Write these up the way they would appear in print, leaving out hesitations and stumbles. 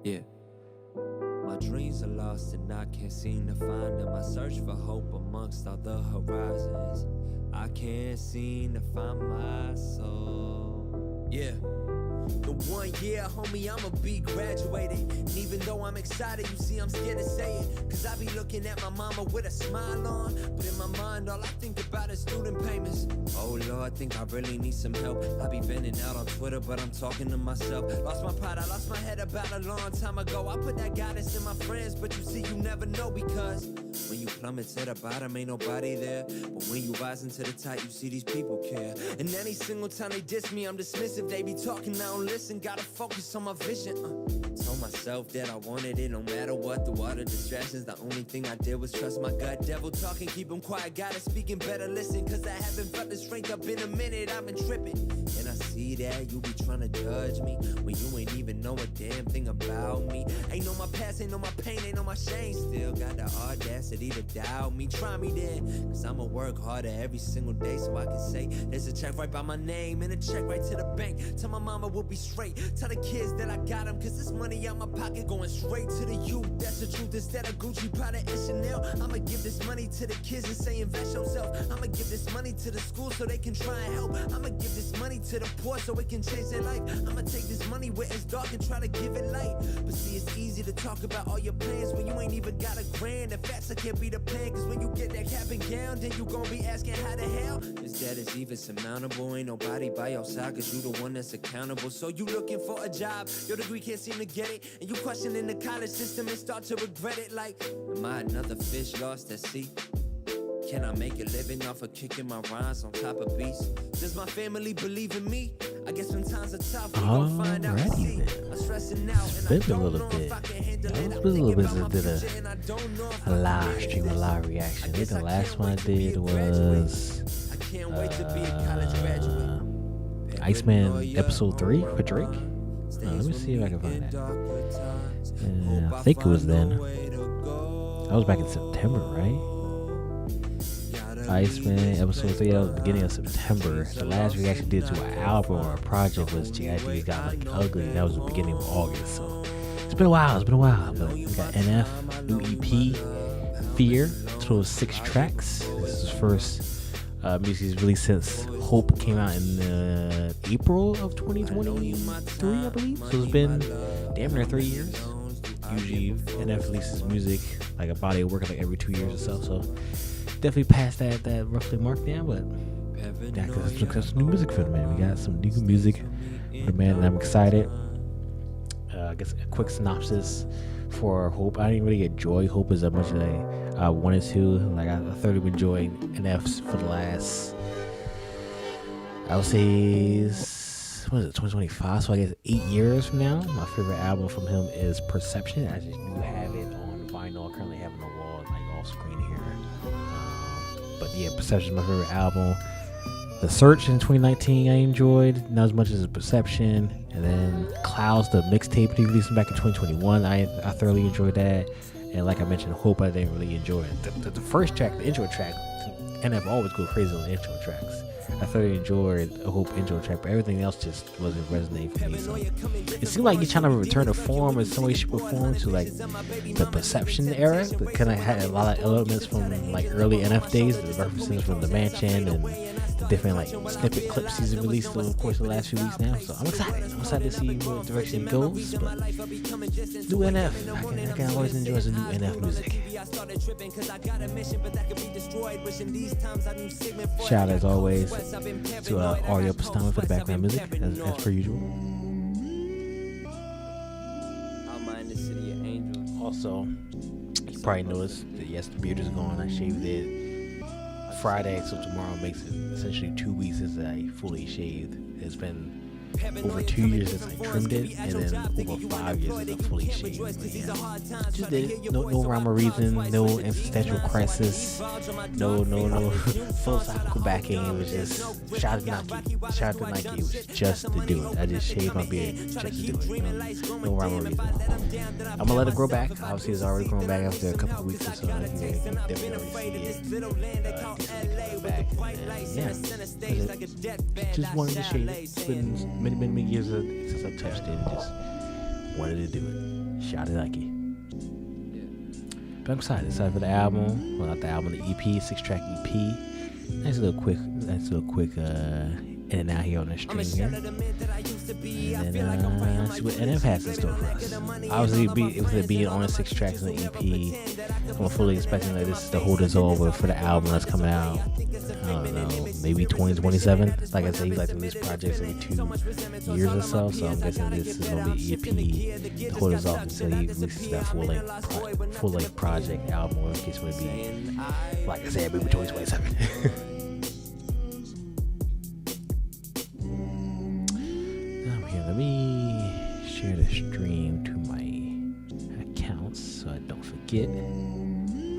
Yeah. My dreams are lost and I can't seem to find them. I search for hope amongst all the horizons. I can't seem to find my soul. Yeah. In 1 year, homie, I'ma be graduated. And even though I'm excited, you see I'm scared to say it. Cause I be looking at my mama with a smile on. But in my mind, all I think about is student payments. Oh Lord, I think I really need some help. I be venting out on Twitter, but I'm talking to myself. Lost my pride, I lost my head about a long time ago. I put that guidance in my friends, but you see, you never know. Because when you plummet to the bottom, ain't nobody there. But when you rise into the top, you see these people care. And any single time they diss me, I'm dismissive. They be talking, I don't listen. Gotta focus on my vision. Told myself that I wanted it no matter what. Through all the distractions, the only thing I did was trust my gut. Devil talking, keep him quiet. Gotta speaking, better listen. Cause I haven't felt the strength up in a minute. I've been tripping. And I see that you be trying to judge me when you ain't even know a damn thing about me. Ain't know my past, ain't know my pain, ain't know my shame. Still got the audacity to doubt me. Try me then. Cause I'ma work harder every single day so I can say there's a check right by my name and a check right to the bank. Tell my mama we'll be straight. Tell the kids that I got them. Cause this money out my pocket going straight to the youth. That's the truth. Instead of Gucci, Prada, and Chanel, I'ma give this money to the kids and say invest yourself. I'ma give this money to the school so they can try and help. I'ma give this money to the poor so it can change their life. I'ma take this money where it's dark and try to give it light. But see, it's easy to talk about all your plans when you ain't even got a grand. The facts I can't be the plan. Cause when you get that cap and gown, then you gon' be asking how the hell this debt is even surmountable. Ain't nobody by your side cause you the one that's accountable. So you looking for a job, your degree can't seem to get it, and you questioning the college system and start to regret it. Like, am I another fish lost at sea? Can I make a living off of kicking my rhymes on top of beats? Does my family believe in me? I guess when times are tough, we gon' find out. I'm stressing out and I don't know if I can handle it. A little bit did a live stream, a live reaction. I think the last one I did was I can't wait to be a college graduate. Iceman episode 3 for Drake. Let me see if I can find that. I think it was then. That was back in September, right? Iceman episode 3, that was the beginning of September. The last reaction did to an album or a project was G.I.D. Got Like Ugly. That was the beginning of August. So it's been a while. But we got NF, new EP, Fear. This was 6 tracks. This is his first music he's released since Hope came out in April of 2023, I believe. So it's been damn near 3 years. Usually NF releases music like a body of work like every 2 years or so. So definitely past that roughly mark now, but yeah, because it's new music for the man. We got some new music for the man, and I'm excited. I guess a quick synopsis for Hope. I didn't really enjoy Hope as much as I wanted to. Like I thoroughly enjoyed NF's for the last, I would say, what is it, 2025? So I guess 8 years from now. My favorite album from him is Perception. I just do have it on vinyl. I currently have it on the wall, like off screen here. But yeah, Perception is my favorite album. The Search in 2019 I enjoyed, not as much as Perception. And then Clouds, the mixtape he released back in 2021, I thoroughly enjoyed that. And like I mentioned, Hope I didn't really enjoy it. The first track, the intro track, NF always go crazy on the intro tracks. I thoroughly enjoyed a Hope intro track, but everything else just wasn't resonating for me. So it seemed like you're trying to return to form in some way, shape, or form to like the Perception era, but kind of had a lot of elements from like early NF days, the references from the Mansion and the different like snippet clips he's released over the course of the last few weeks now. So I'm excited. I'm excited to see where the direction it goes. But new NF, I can always enjoy some new NF music. Shout out as always to Aria Pastama for the background music, as per usual. Also, you probably noticed that yes, the beard is gone. I shaved it Friday, so tomorrow makes it essentially 2 weeks since I fully shaved. It's been over 2 years since I trimmed it, and then over 5 years since I fully shaved. Yeah. Just did it. No rhyme or reason, no existential crisis, no philosophical backing. It was just shout out to Nike. It was just to do it. I just shaved my beard just to do it. No rhyme or reason. I'm gonna let it grow back. Obviously, it's already grown back after a couple of weeks or so. You can definitely already see it. Back. Yeah, just wanted to shave it. It's been many years since I touched it. And just wanted to do it. Shot it Lucky. But I'm excited for the album. Well, not the album, the EP, 6-track EP. Nice little quick in and out here on the stream here. And then see what NF has in store for us. Obviously, with it being only 6 tracks in the EP, I'm fully expecting that this is the hold us over for the album that's coming out. I don't know, maybe 2027. Like I said, he likes to release projects every 2 years or so. So I'm guessing this is gonna be EP to hold us off until he releases that full length project album. Or in case it would be, like I said, maybe 2027. Let me share the stream to my accounts so I don't forget.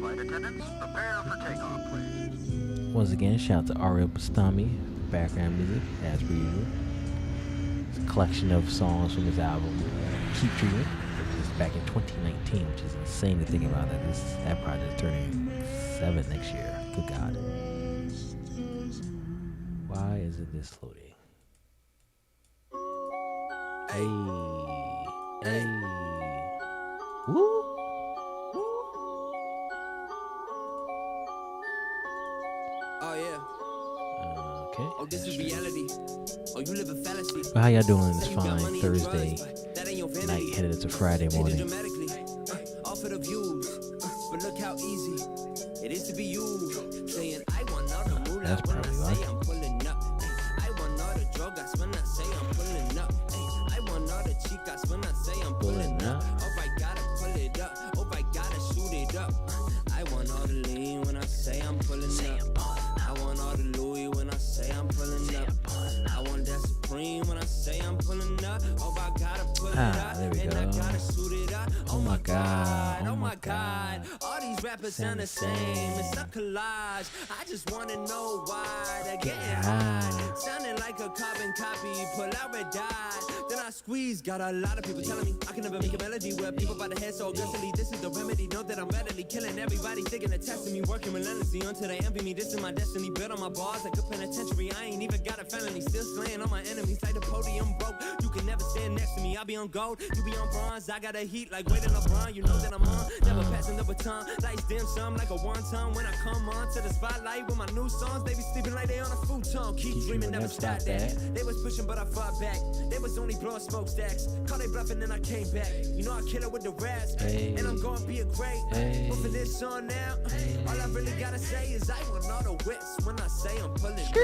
Flight attendants, prepare for takeoff, please. Once again, shout out to Ariel Bastami, background music, as per usual. It's a collection of songs from his album, Keep Dreaming, which is back in 2019, which is insane to think about that project is turning 7 next year. Good God. Why is it this loading? Hey. Woo. Oh yeah. Okay. Oh, this is reality. Oh, you live a fallacy. Well, how y'all doing this fine Thursday night, headed into Friday morning? All for the views. But look how easy it is to be you. Saying I want all the mood. That's probably why. I'm pulling up. I want all the drugs when I say I'm pulling up. I want all the chicas when I say I'm pulling up. Oh, I gotta pull it up. Oh, I gotta shoot it up. I want all the lean when I say I'm pulling up. I want all the Louis when I say I'm pulling up. I want that Supreme when I say I'm pulling up. Oh, I gotta pull it up. There we and go. I gotta shoot it up. Oh my God. Oh my God. All these rappers sound the same. It's a collage. I just wanna know why they're getting high. Sounding like a carbon copy. Pull out red dye. Then I squeeze. Got a lot of people telling me I can never make a melody where people by the head so aggressively. This is the remedy. Know that I'm readily killing everybody. Thinking of testing me. Working relentlessly until they envy me. This is my destiny. Built on my bars like a penitentiary. I ain't even got a felony. Still slaying on my enemies like the podium broke. You can never stand next to me. I'll be on gold. You be on bronze. I got a heat like weight in LeBron. You know that I'm on. Never passing the baton. Lights dim some like a one-time. When I come on to the spotlight with my new songs, they be sleeping like they on a futon. Keep dreaming, never stop that. They was pushing, but I fought back. They was only blowing smokestacks. Call they bluffing, then I came back. You know I kill it with the raps. Hey. And I'm gonna be a great. Hey. But for this song now, all I really gotta say is I want all the whips when I say I'm pulling up.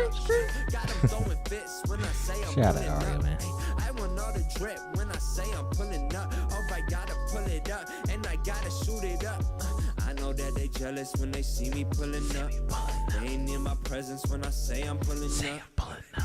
Got them throwing fists when I say I'm Shout out pulling to Aria, up. man. I want all the drip when I say I'm pulling up. Oh, I gotta pull it up and I gotta shoot it up. I know that they jealous when they see me pulling up. They ain't in my presence when I say I'm pulling up.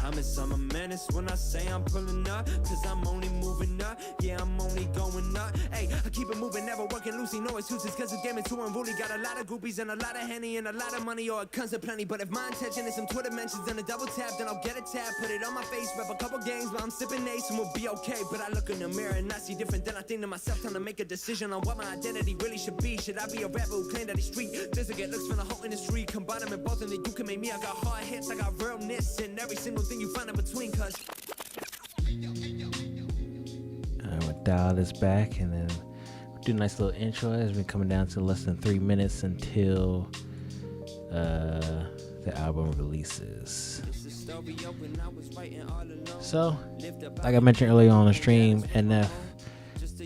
I'm a menace when I say I'm pulling up. Cause I'm only moving up. Yeah, I'm only going up. Hey, I keep it moving, never working loosey. No excuses cause this game is too unruly. Got a lot of groupies and a lot of Henny and a lot of money or a cons of plenty. But if my intention is some Twitter mentions and a double tap, then I'll get a tap. Put it on my face, rep a couple games while I'm sipping Ace and we'll be okay. But I look in the mirror and I see different. Then I think to myself, time to make a decision on what my identity really should be. Should I be a rapper who claim that he's street? Does it get looks from the whole industry? Combine them in both and then you can make me. I got hard hits, I got realness and every single thing you find in between. Cause We'll dial this back and then do a nice little intro. It's been coming down to less than 3 minutes until the album releases. So, like I mentioned earlier on the stream, NF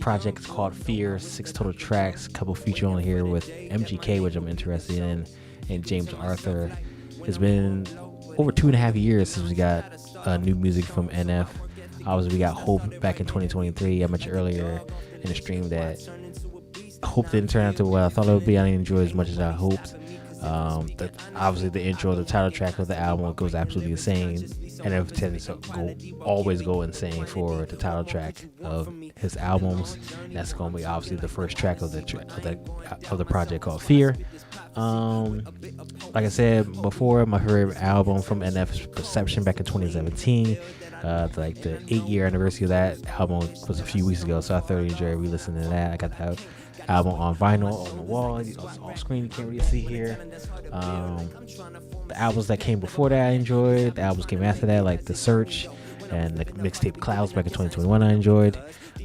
project is called Fear, 6 total tracks, a couple feature on here with MGK, which I'm interested in, and James Arthur. It's been over 2.5 years since we got new music from NF. Obviously, we got Hope back in 2023. I mentioned earlier in the stream that Hope didn't turn out to what I thought it would be. I didn't enjoy it as much as I hoped. Obviously, the intro, the title track of the album goes absolutely insane. NF tends to always go insane for the title track of his albums. And that's going to be obviously the first track of the project called Fear. Like I said before, my favorite album from NF is Perception back in 2017. Like the 8-year anniversary of that album was a few weeks ago, so I thoroughly enjoyed re-listening to that. I got the album on vinyl on the wall, off screen, you can't really see here. The albums that came before that I enjoyed. The albums came after that, like The Search and the mixtape Clouds back in 2021 I enjoyed.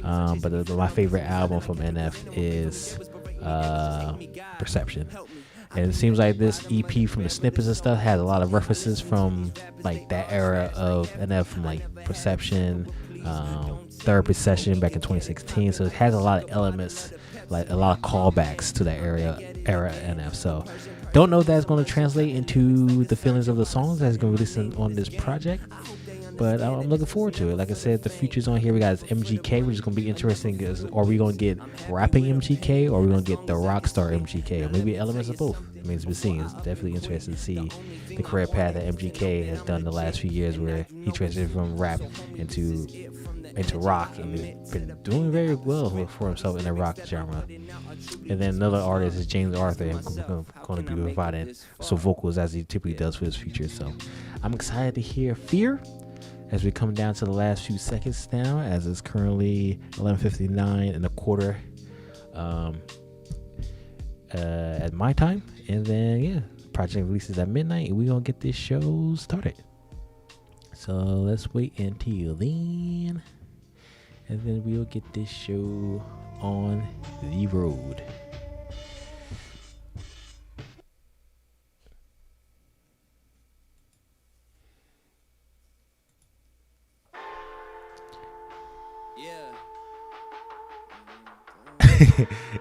But my favorite album from NF is Perception. And it seems like this EP from the snippets and stuff had a lot of references from like that era of NF, from like Perception, Therapy Session back in 2016. So it has a lot of elements, like a lot of callbacks to that era NF. So don't know if that's going to translate into the feelings of the songs that's going to release on this project, but I'm looking forward to it. Like I said, the features on here, we got MGK, which is going to be interesting. Are we going to get rapping MGK, or are we going to get the rock star MGK, or maybe elements of both? I mean, it's been seen. It's definitely interesting to see the career path that MGK has done the last few years, where he transitioned from rap into rock, and he's been doing very well for himself in the rock genre. And then another artist is James Arthur, going to be providing some vocals as he typically does for his features. So I'm excited to hear Fear as we come down to the last few seconds now, as it's currently 11:59 and a quarter at my time. And then, yeah, project releases at midnight, and we're going to get this show started. So let's wait until then, and then we'll get this show on the road.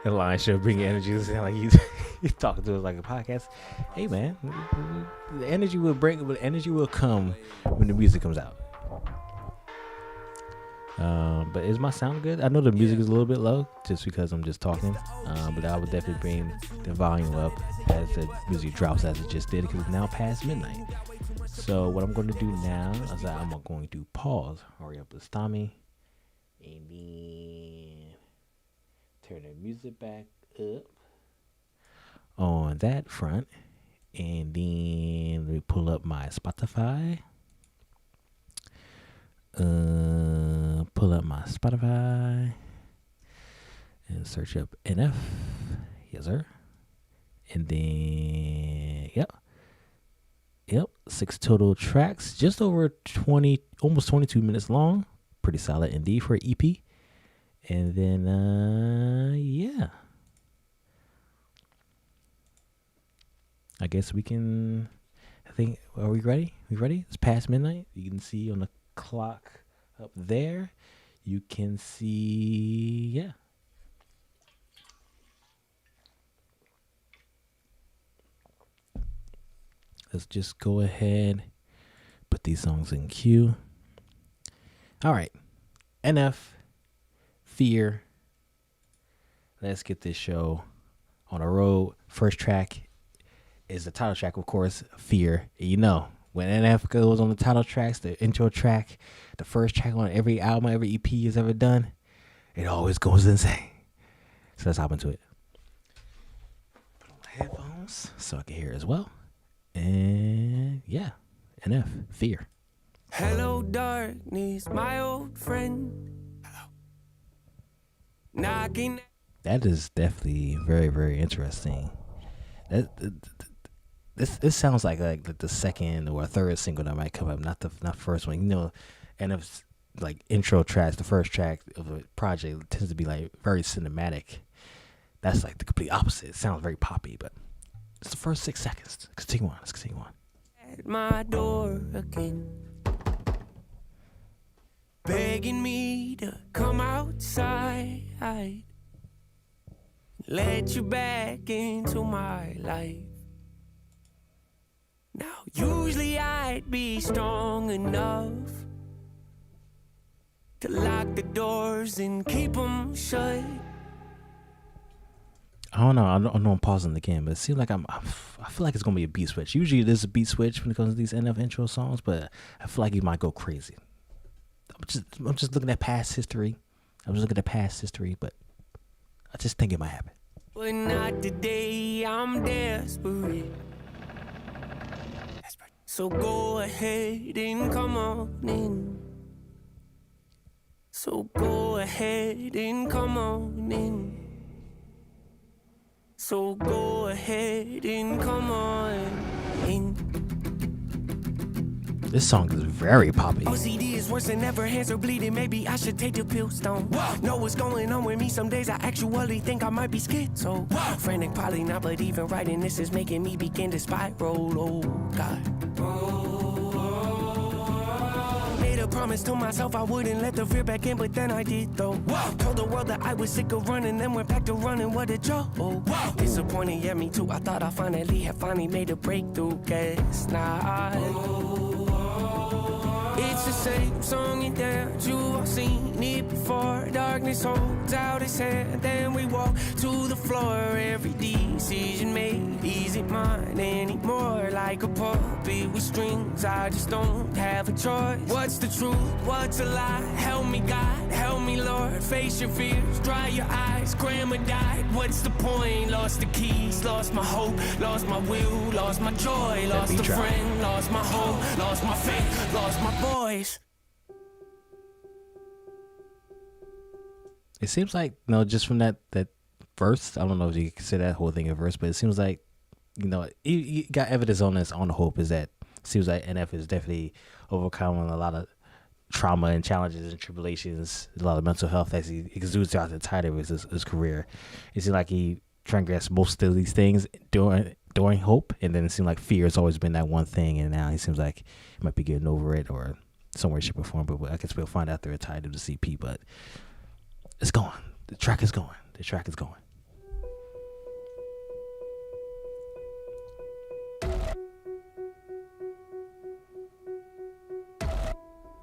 The line should bring energy. It sound like he's talking to us like a podcast. Hey man, the energy will bring, but energy will come when the music comes out. But is my sound good? I know the music is a little bit low just because I'm just talking. But I would definitely bring the volume up as the music drops, as it just did, because it's now past midnight. So what I'm going to do now is I'm going to pause, hurry up with Tommy, and then turn the music back up on that front, and then we pull up my Spotify. Pull up my Spotify and search up NF. Yes, sir. And then, yep, 6 total tracks, just over 20, almost 22 minutes long. Pretty solid indeed for an EP. And then, yeah. I guess we can, are we ready? It's past midnight. You can see on the clock up there. You can see, yeah. Let's just go ahead, put these songs in queue. All right. NF, Fear. Let's get this show on the road. First track is the title track, of course, Fear. You know, when NF goes on the title tracks, the intro track, the first track on every album, every EP he's ever done, it always goes insane. So let's hop into it. Put on my headphones so I can hear as well. And yeah, NF, Fear. Hello, darkness, my old friend. Hello. Knocking. That is definitely very, very interesting. This sounds like the second or third single that might come up, not first one. You know, NF's like intro tracks, the first track of a project tends to be like very cinematic. That's like the complete opposite. It sounds very poppy, but it's the first 6 seconds. Let's continue on. At my door again, begging me to come outside, let you back into my life. Now, usually I'd be strong enough to lock the doors and keep them shut. I don't know. I know I'm pausing again, but it seems like I feel like it's gonna be a beat switch. Usually there's a beat switch when it comes to these NF intro songs, but I feel like he might go crazy. I'm just looking at past history. But I just think it might happen. But not today. I'm desperate. So go ahead and come on in. So go ahead and come on in. So go ahead and come on in. This song is very poppy. OCD is worse than ever, hands are bleeding. Maybe I should take the pills down. Know what's going on with me. Some days I actually think I might be schizo. Frantic, probably not, but even writing this is making me begin to spiral. Oh God. Made a promise to myself I wouldn't let the fear back in, but then I did though. Told the world that I was sick of running, then went back to running. What a joke. Disappointed, yeah, me too. I thought I finally made a breakthrough. Guess not. It's the same song and dance, you've all seen it before. Darkness holds out its hand, then we walk to the floor. Every decision made isn't mine anymore. Like a puppet with strings, I just don't have a choice. What's the truth, what's a lie? Help me God, help me Lord. Face your fears, dry your eyes. Grandma died, what's the point? Lost the keys, lost my hope, lost my will, lost my joy, lost a friend, lost my hope, lost my faith, lost my voice. It seems like, you know, just from that verse, I don't know if you consider that whole thing a verse, but it seems like, you know, you got evidence on this on the hope is that it seems like NF is definitely overcoming a lot of trauma and challenges and tribulations, a lot of mental health as he exudes throughout the entirety of his career. It seems like he transgressed most of these things during hope, and then it seemed like fear has always been that one thing, and now he seems like he might be getting over it or somewhere, shape, or form, but I guess we'll find out through the entirety of the CP, but it's going. The track is going. The track is going.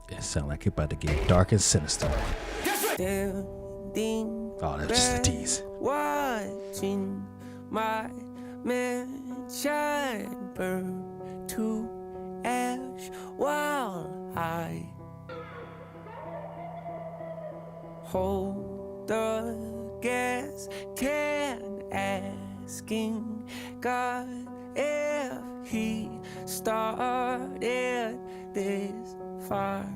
It sounds like it's about to get dark and sinister. Oh, that's just a tease. Watching my mansion burn to ash while I hold the gas can, asking God if he started this fire.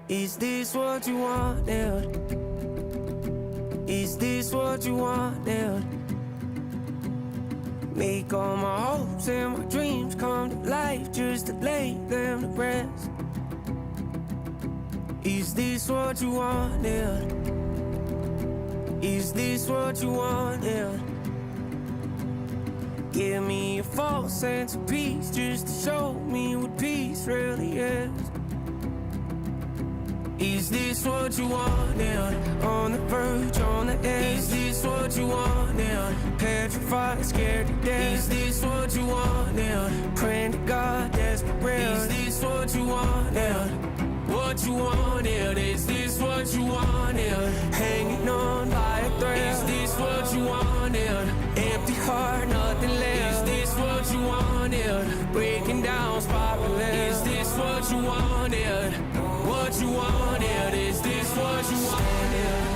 Is this what you wanted? Is this what you wanted? Make all my hopes and my dreams come to life just to lay them to rest. Is this what you wanted? Is this what you wanted? Give me a false sense of peace just to show me what peace really is. Is this what you wanted? On the verge, on the edge. Is this what you wanted? Petrified, scared to death. Is this what you wanted? Praying to God, desperate. Is this what you wanted? What you wanted? Is this what you wanted? Hanging on by a thread. Is this what you wanted? Empty heart, nothing left. Is this what you wanted? Breaking down, spiraling. Is this what you wanted? What you wanted? Is this what you wanted?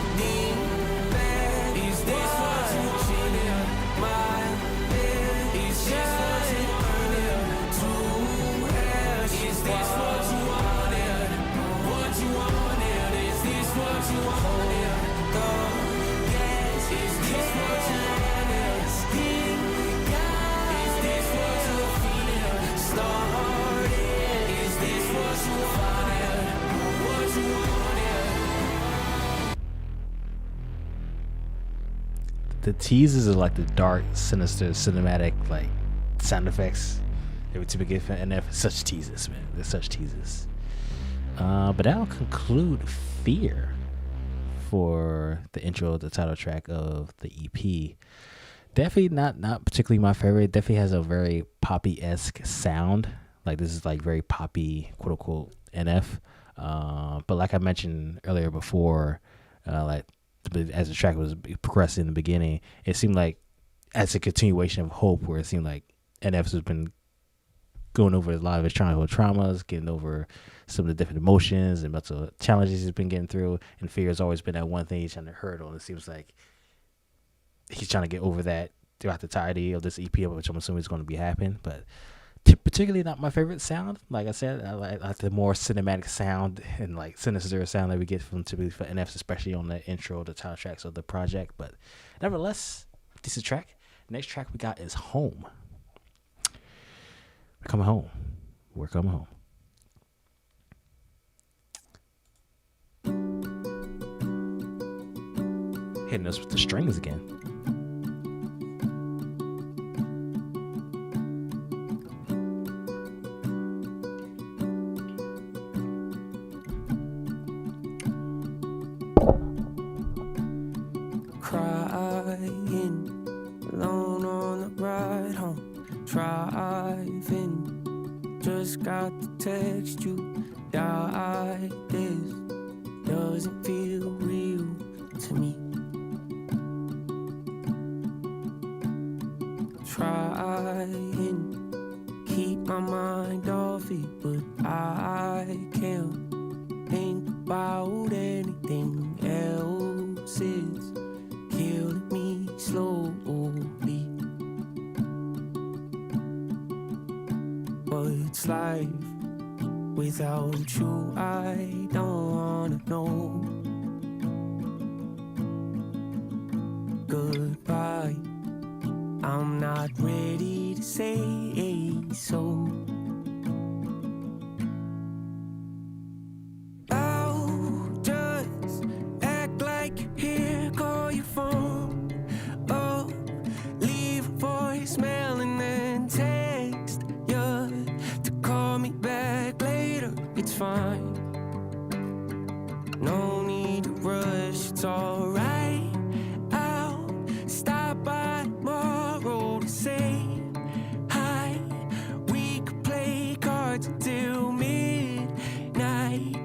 Is this what you wanted? My bed. Is this what you wanted? To ash. Is this what you wanted? What you wanted? Is this what you wanted? The gas. Is this what you wanted? Is this what you feeling? Started. Is this what you wanted? What you wanted? The teases are like the dark, sinister, cinematic, like sound effects that we typically get from NF. Such teases, man. They're such teases. But that'll conclude Fear for the intro, the title track of the EP. Definitely not particularly my favorite. Definitely has a very poppy-esque sound. Like this is like very poppy, quote unquote, NF. But like I mentioned earlier before, like as the track was progressing in the beginning, it seemed like as a continuation of Hope, where it seemed like NF has been going over a lot of his childhood traumas, getting over some of the different emotions and mental challenges he's been getting through, and Fear has always been that one thing he's trying to hurdle. And it seems like he's trying to get over that throughout the entirety of this EP, which I'm assuming is going to be happening. But particularly not my favorite sound. Like I said, I like the more cinematic sound and like sinister sound that we get from typically for NFs, especially on the intro, the title tracks of the project. But nevertheless, decent track. Next track we got is Home. We're coming home. We're coming home. Hitting us with the strings again. Crying alone on the ride home, driving. Just got to text you, died. This doesn't feel real to me. Trying keep my mind off it, but I can't think about anything else. It's killing me slowly. What's life without you? I don't wanna know. Goodbye, I'm not ready to say so. I'll just act like you're here, call your phone. Oh, leave a voicemail and then text you to call me back later. It's fine. No need to rush, it's alright. I'll stop by tomorrow to say hi. We could play cards until midnight.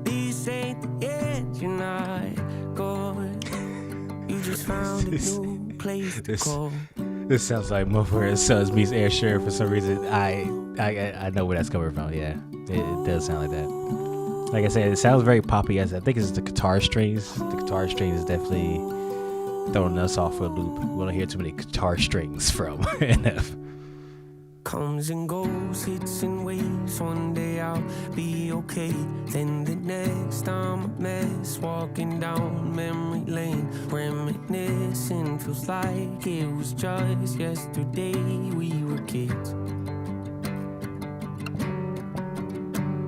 This ain't the end, you're not gone. You just found a new place to go. This sounds like Mumford & Sons meets Air Sheeran for some reason. I know where that's coming from. Yeah, it does sound like that. Like I said, it sounds very poppy. I think it's the guitar strings. The guitar strings is definitely throwing us off for a loop. We don't hear too many guitar strings from NF. Comes and goes, hits and waves. One day I'll be okay, then the next I'm a mess. Walking down memory lane, reminiscing. Feels like it was just yesterday we were kids,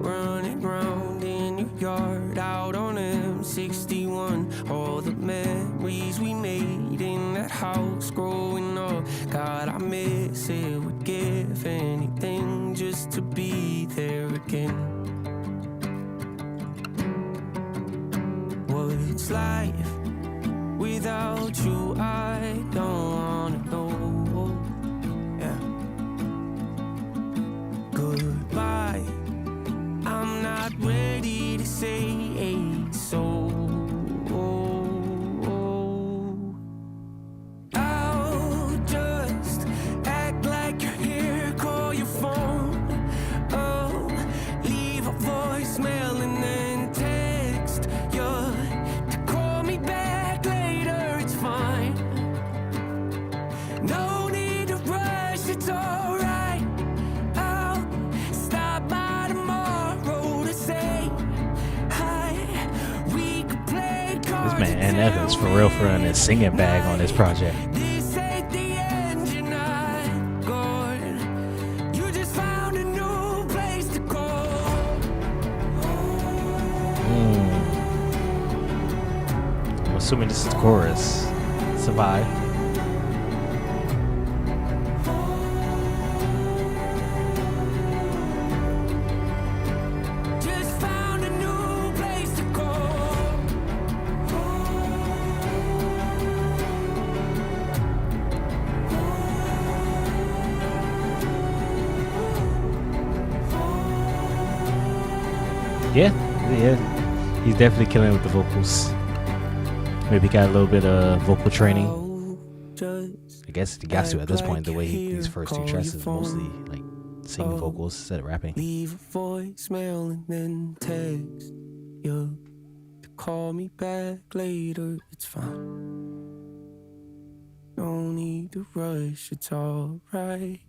running round in your yard, out on M61. All the memories we made in that house growing up. God, I miss it, would give anything just to be there again. What's life without you? I don't wanna know. Yeah. Goodbye, I'm not ready to say so. I'll just act like you're here, call your phone. Oh, leave a voicemail and then text you to call me back later. It's fine. No need to rush, it's alright. I'll stop by tomorrow to say hi. We could play cards. This man NF is for real in his singing bag on this project. This ain't the end, you're not gone. You just found a new place to go. I'm assuming this is the chorus. Survive. Just found a new place to go. Yeah. He's definitely killing it with the vocals. Maybe he got a little bit of vocal training. I guess he got to at this point. The way these first two tracks is mostly like singing vocals instead of rapping. Leave a voicemail and then text you to call me back later. It's fine. No need to rush, it's alright.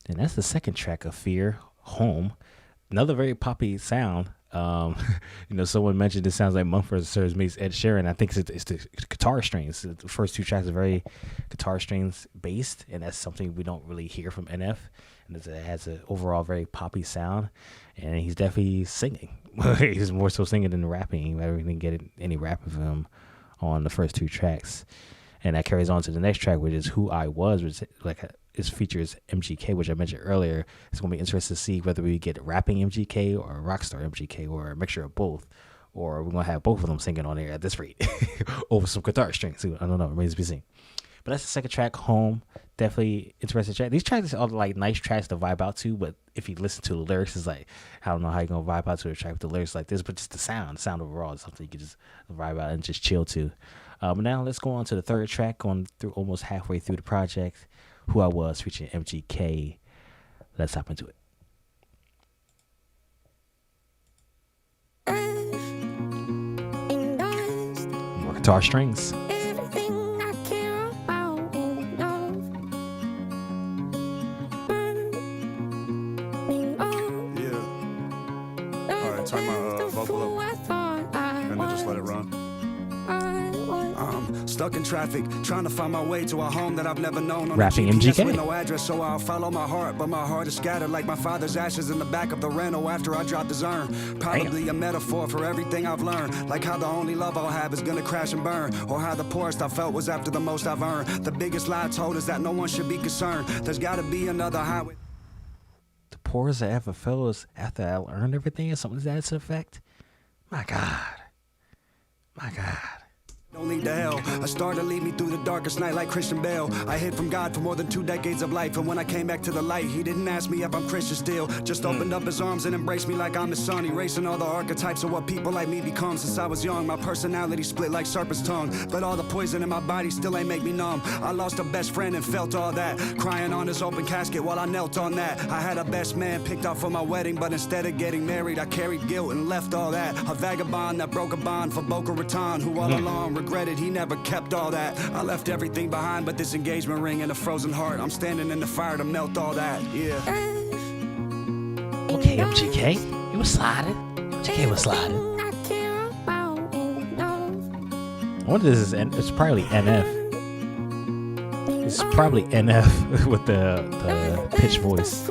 And that's the second track of Fear, Home. Another very poppy sound. Someone mentioned it sounds like Mumford Sons meets Ed Sheeran. I think it's the guitar strings. The first 2 tracks are very guitar strings based, and that's something we don't really hear from NF. And it has an overall very poppy sound, and he's definitely singing. He's more so singing than rapping. I didn't get any rap of him on the first 2 tracks, and that carries on to the next track, which is "Who I Was," which it features MGK, which I mentioned earlier. It's going to be interesting to see whether we get rapping MGK or rockstar MGK or a mixture of both, or we're going to have both of them singing on there at this rate over some guitar strings. I don't know. It remains to be seen. But that's the second track, Home. Definitely interesting track. These tracks are like nice tracks to vibe out to, but if you listen to the lyrics, it's like, I don't know how you're going to vibe out to a track with the lyrics like this, but just the sound overall is something you can just vibe out and just chill to. Now let's go on to the third track, going through almost halfway through the project. Who I Was featuring MGK. Let's hop into it. More guitar strings. Everything I care about and love. Yeah. Alright, turn my vocal up. And then just let it run. Stuck in traffic, trying to find my way to a home that I've never known. On Rapping MGK. With no address, so I'll follow my heart, but my heart is scattered like my father's ashes in the back of the Renault after I dropped his urn. Probably a metaphor for everything I've learned, like how the only love I'll have is gonna crash and burn, or how the poorest I felt was after the most I've earned. The biggest lie told is that no one should be concerned. There's gotta be another highway. The poorest I ever felt was after I earned everything, or something to that effect. My God. Don't lead to hell. A star to lead me through the darkest night like Christian Bale. I hid from God for more than 2 decades of life, and when I came back to the light, he didn't ask me if I'm Christian still. Just opened up his arms and embraced me like I'm his son, erasing all the archetypes of what people like me become. Since I was young, my personality split like serpent's tongue, but all the poison in my body still ain't make me numb. I lost a best friend and felt all that, crying on his open casket while I knelt on that. I had a best man picked out for my wedding, but instead of getting married, I carried guilt and left all that. A vagabond that broke a bond for Boca Raton, who all along regretted he never kept all that. I left everything behind but this engagement ring and a frozen heart. I'm standing in the fire to melt all that. Yeah. Okay, MGK. You was sliding. MGK was sliding. I wonder if this is it's probably NF. It's probably NF with the pitch voice.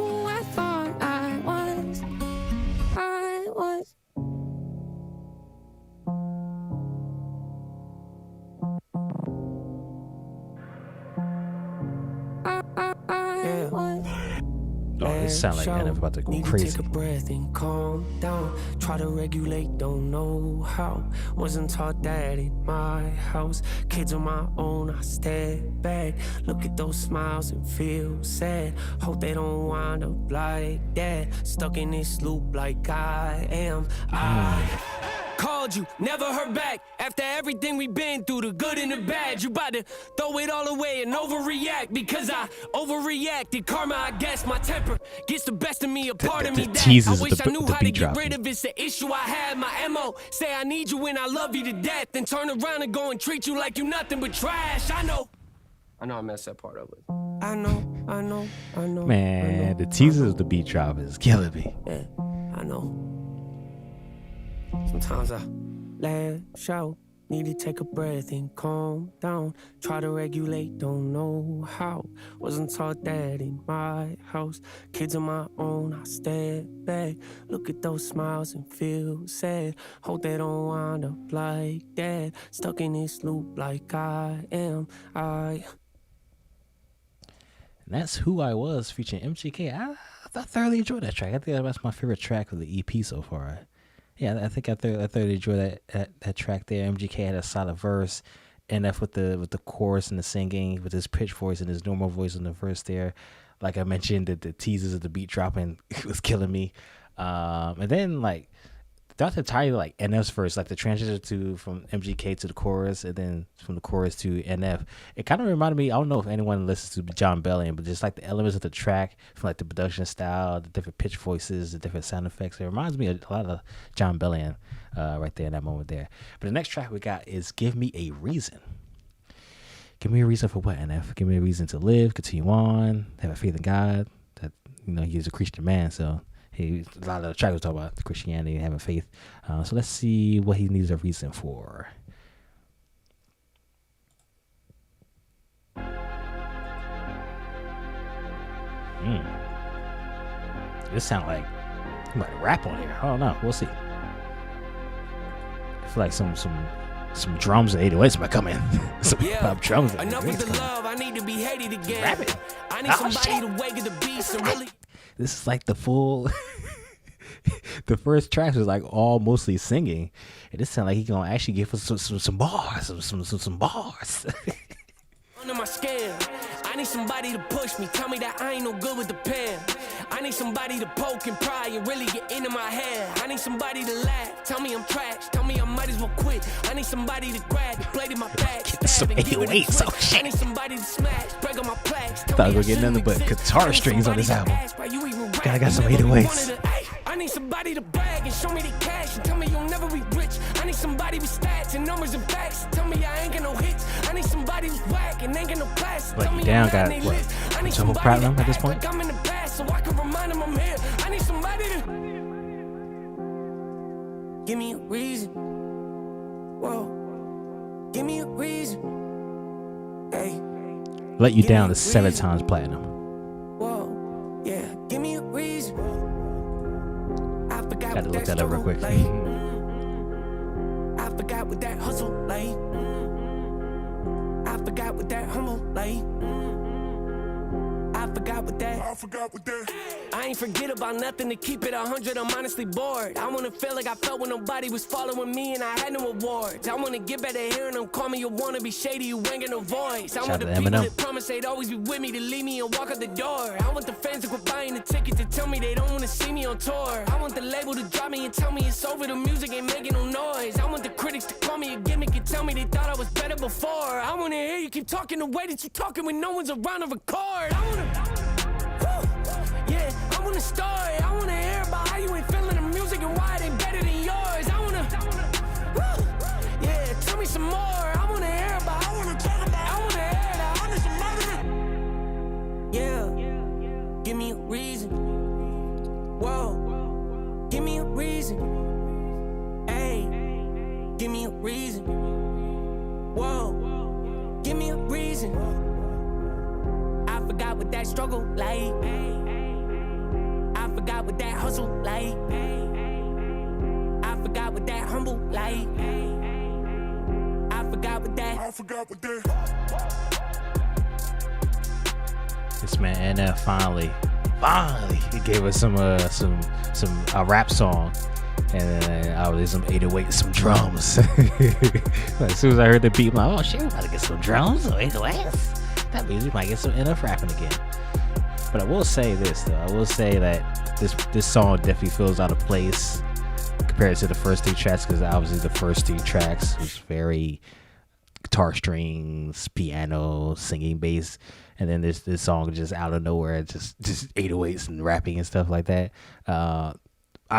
Sound like NF about to go crazy. Take a breath and calm down. Try to regulate, don't know how. Wasn't taught that in my house. Kids on my own, I step back. Look at those smiles and feel sad. Hope they don't wind up like that. Stuck in this loop like I am. I called you, never heard back. After everything we've been through, the good and the bad, you about to throw it all away and overreact. Because I overreacted. Karma, I guess my temper gets the best of me, a part of me that I wish I knew how to get rid of. It's the issue I had. My MO say I need you and I love you to death, then turn around and go and treat you like you nothing but trash. I know I messed that part up with. I know. Man, the teasers of the beat drop is killing me. Yeah, I know. Sometimes I lash out, need to take a breath and calm down. Try to regulate, don't know how. Wasn't taught that in my house. Kids on my own, I step back. Look at those smiles and feel sad. Hope they don't wind up like that. Stuck in this loop like I am. And that's Who I Was featuring MGK. I thoroughly enjoyed that track. I think that's my favorite track of the EP so far. Yeah, I think I thoroughly enjoyed that track there. MGK had a solid verse, NF with the chorus and the singing with his pitch voice and his normal voice in the verse there. Like I mentioned, the teasers of the beat dropping was killing me. And then like throughout the entire like NF's verse, like the transition from MGK to the chorus, and then from the chorus to NF, it kind of reminded me. I don't know if anyone listens to John Bellion, but just like the elements of the track, from like the production style, the different pitch voices, the different sound effects. It reminds me a lot of John Bellion right there in that moment there. But the next track we got is "Give Me a Reason." Give me a reason for what, NF? Give me a reason to live, continue on, have a faith in God. That he's a Christian man, so a lot of the track was talking about Christianity and having faith. So let's see what he needs a reason for. This sound like he might rap on here. I don't know. We'll see. I feel like some drums and 808s might come in. Some pop drums. Enough with the love. I need to be hated again. Rap it. I need somebody to wake the beast and really. This is like the full. The first track was like all mostly singing, and this sound like he gonna actually give us some bars, some bars. Under my skin, I need somebody to push me, tell me that I ain't no good with the pen. I need somebody to poke and pry and really get into my head. I need somebody to laugh, tell me I'm trash, tell me I might as well quit. I need somebody to grab the blade in my back, some 808s, oh shit. I need somebody to smash, break on my plaques. Thought we were getting nothing but guitar strings on this album. I got some 808s. I need somebody to brag and show me the cash and tell me you'll never be rich. I need somebody with stats and numbers and facts. Tell me I ain't got no hits. I need somebody who's whack and ain't got no class. But you down got what? Double platinum at this point? I'm in the past so I can remind them I'm here. I need somebody to give me a reason. Whoa, give me a reason. Hey, Let You Down is 7 times platinum. Whoa, yeah, give me a reason. Got to look that up real quick. I forgot what that hustle like. I forgot what that humble like. I forgot what that. I ain't forget about nothing to keep it 100. I'm honestly bored. I wanna feel like I felt when nobody was following me and I had no awards. I wanna get better hearing them call me. You wanna be shady, you ain't got no voice. I want the people that promise they'd always be with me to leave me and walk out the door. I want the fans to quit buying the ticket to tell me they don't wanna see me on tour. I want the label to drop me and tell me it's over. The music ain't making no noise. I want the critics to call me a gimmick and tell me they thought I was better before. I wanna hear you keep talking the way that you talking when no one's around to record. I wanna. Yeah, I want a story. I want to hear about how you ain't feeling the music and why it ain't better than yours. I want to, yeah, tell me some more. I want to hear about, I want to talk about, I want to hear that. I need some money. Yeah, give me a reason. Whoa, give me a reason. Hey, give me a reason. Whoa, give me a reason. I forgot what that struggle like. I forgot what that hustle like. I forgot what that humble like. I forgot what that. This man NF finally, he gave us some rap song, and then there's some 808, some drums. As soon as I heard the beat, I'm like, oh shit, we about to get some drums or 808s. That means we might get some NF rapping again. But I will say this though. I will say that this song definitely feels out of place compared to the first 2 tracks, because obviously the first 2 tracks was very guitar strings, piano, singing, bass, and then this song just out of nowhere, just 808s and rapping and stuff like that.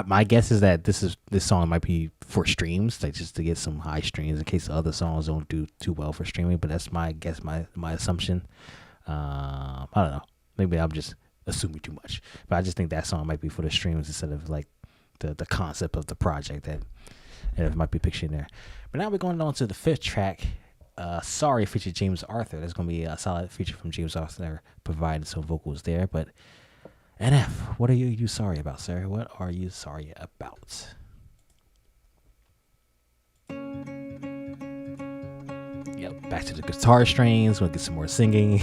My guess is that this song might be for streams, like just to get some high streams in case the other songs don't do too well for streaming. But that's my guess, my assumption. I don't know. Maybe I'm just assuming too much, but I just think that song might be for the streams instead of like the concept of the project that it might be pictured in there. But now we're going on to the 5th track. Sorry, featured James Arthur. There's going to be a solid feature from James Arthur providing some vocals there. But NF, what are you sorry about, sir? What are you sorry about? Yep, back to the guitar strings. We'll get some more singing.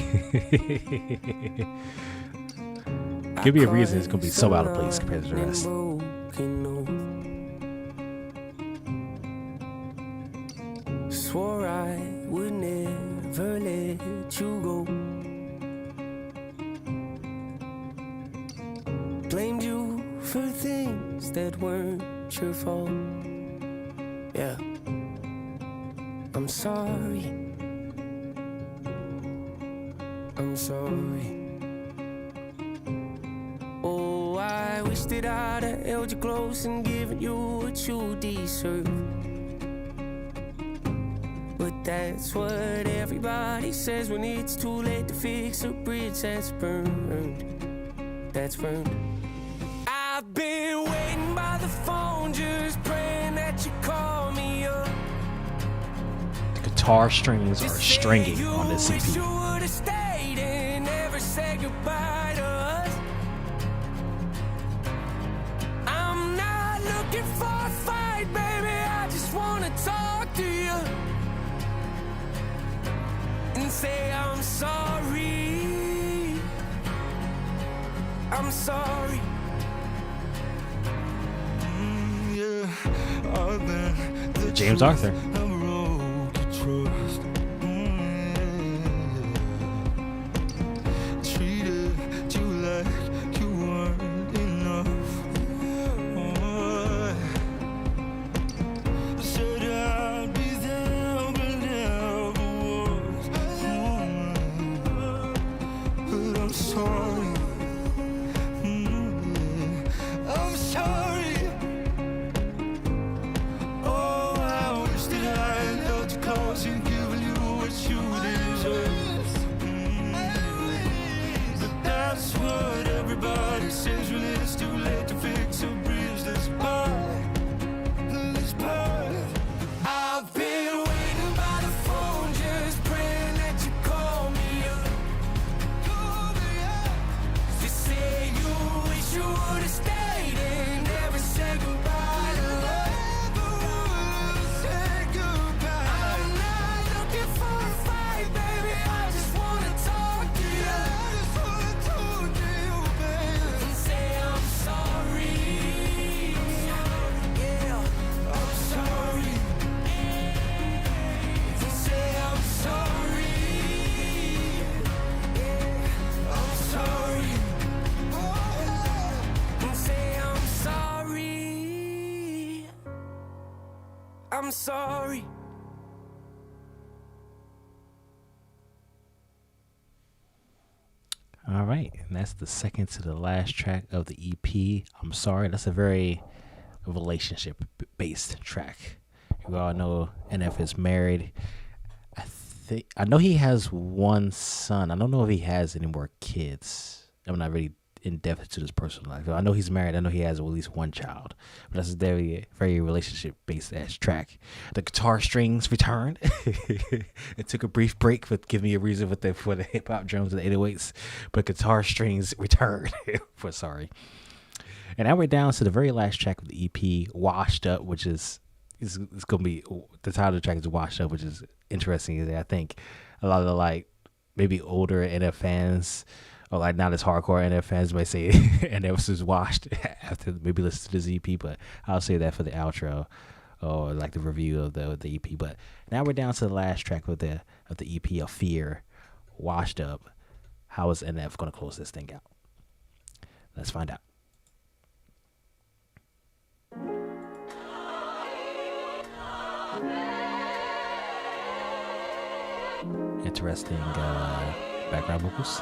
Give me a reason it's going to be so out of place compared to the rest. Swore I would never let you go. Blamed you for things that weren't your fault. Yeah, I'm sorry. I'm sorry. Oh, I wish that I'd have held you close and given you what you deserve. But that's what everybody says when it's too late to fix a bridge that's burned. That's burned. I've been phone, just praying that you call me up. The guitar strings are stringing on this Wish you EP. would've stayed and never said goodbye to us. I'm not looking for a fight, baby. I just wanna talk to you and say I'm sorry. I'm sorry. James Arthur. I've been waiting by the phone, just praying that you call me up. You say you wish you would've stayed and never said goodbye to us. I'm not looking for a fight, baby. I just wanna talk to you and say I'm sorry. Yeah, I'm sorry. Say I'm sorry. Yeah, I'm sorry. Say I'm sorry. I'm sorry. All right, and that's the second to the last track of the EP. I'm sorry, that's a very relationship-based track. You all know NF is married. I know he has one son. I don't know if he has any more kids. I'm not really in depth to his personal life. I know he's married. I know he has at least one child. But that's a very, very relationship-based ass track. The guitar strings returned. It took a brief break, but give me a reason for the hip hop drums and the 808s. But guitar strings returned. For sorry. And now we're down to the very last track of the EP, Washed Up, which is it's gonna be the title of the track is Washed Up, which is interesting. I think a lot of the like maybe older NF fans or like not as hardcore NF fans might say NF is washed after maybe listen to this EP, but I'll say that for the outro or like the review of the EP. But now we're down to the last track of the EP of Fear, Washed Up. How is NF gonna close this thing out? Let's find out. Interesting background vocals.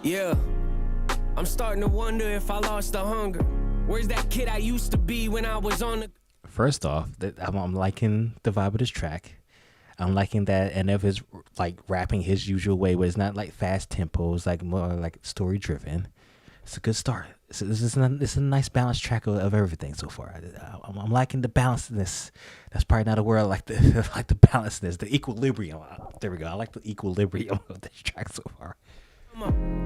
Yeah, I'm starting to wonder if I lost the hunger. Where's that kid I used to be when I was on the... First off, I'm liking the vibe of this track. I'm liking that NF is like rapping his usual way, where it's not like fast tempo. It's like more like story driven. It's a good start. It's a nice balanced track of everything so far. I'm liking the balancedness. That's probably not a word like the balancedness, the equilibrium. There we go. I like the equilibrium of this track so far.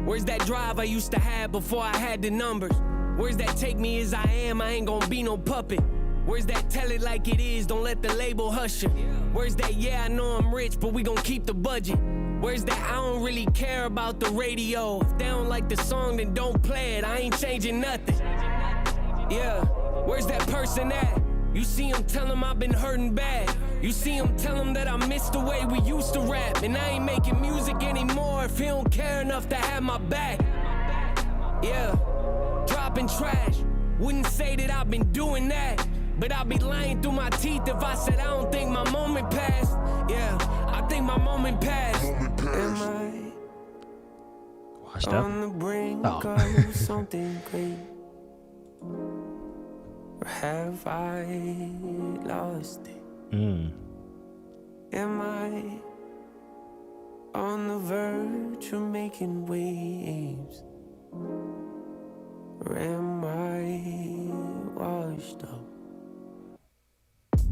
Where's that drive I used to have before I had the numbers? Where's that take me as I am? I ain't gonna be no puppet. Where's that tell it like it is? Don't let the label hush you. Where's that yeah I know I'm rich but we gon' keep the budget? Where's that I don't really care about the radio? If they don't like the song then don't play it. I ain't changing nothing. Yeah, where's that person at? You see him tell him I've been hurting bad. You see him tell him that I miss the way we used to rap. And I ain't making music anymore if he don't care enough to have my back. Yeah, dropping trash. Wouldn't say that I've been doing that, but I'll be lying through my teeth if I said I don't think my moment passed. Yeah, I think my moment passed. Am I Washed up. on the brink of something great? Or have I lost it? Am I on the verge of making waves? Or am I washed up?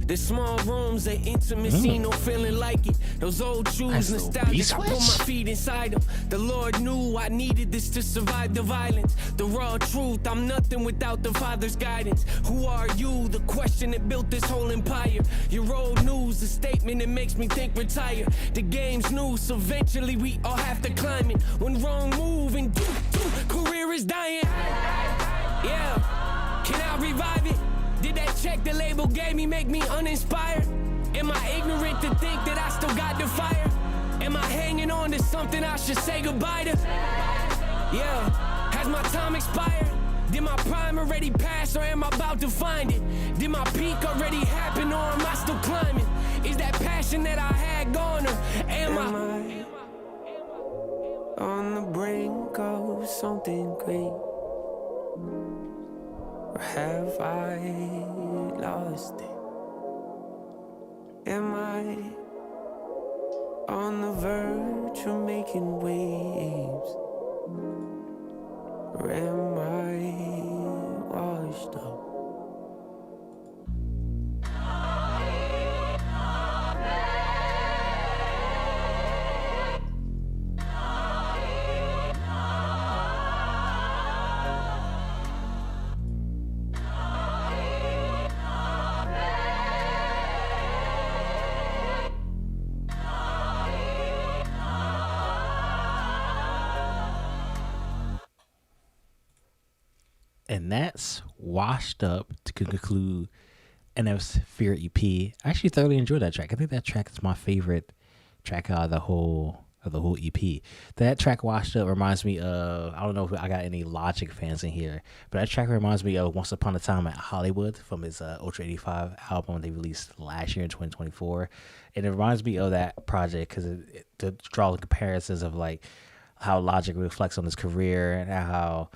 The small rooms, the intimacy, no feeling like it. Those old shoes, nostalgic, I put my feet inside them. The Lord knew I needed this to survive the violence. The raw truth, I'm nothing without the Father's guidance. Who are you? The question that built this whole empire. Your old news, a statement that makes me think retire. The game's new, so eventually we all have to climb it. One wrong move and career is dying. Yeah, can I revive it? Did that check the label gave me make me uninspired? Am I ignorant to think that I still got the fire? Am I hanging on to something I should say goodbye to? Yeah, has my time expired? Did my prime already pass or am I about to find it? Did my peak already happen or am I still climbing? Is that passion that I had gone or am I on the brink of something great? Or have I lost it? Am I on the verge of making waves? Or am I washed up? And that's Washed Up to conclude NF's Fear EP. I actually thoroughly enjoyed that track. I think that track is my favorite track out of the whole EP. That track Washed Up reminds me of, I don't know if I got any Logic fans in here, but that track reminds me of Once Upon a Time at Hollywood from his Ultra 85 album they released last year in 2024. And it reminds me of that project because to draw the comparisons of like how Logic reflects on his career and how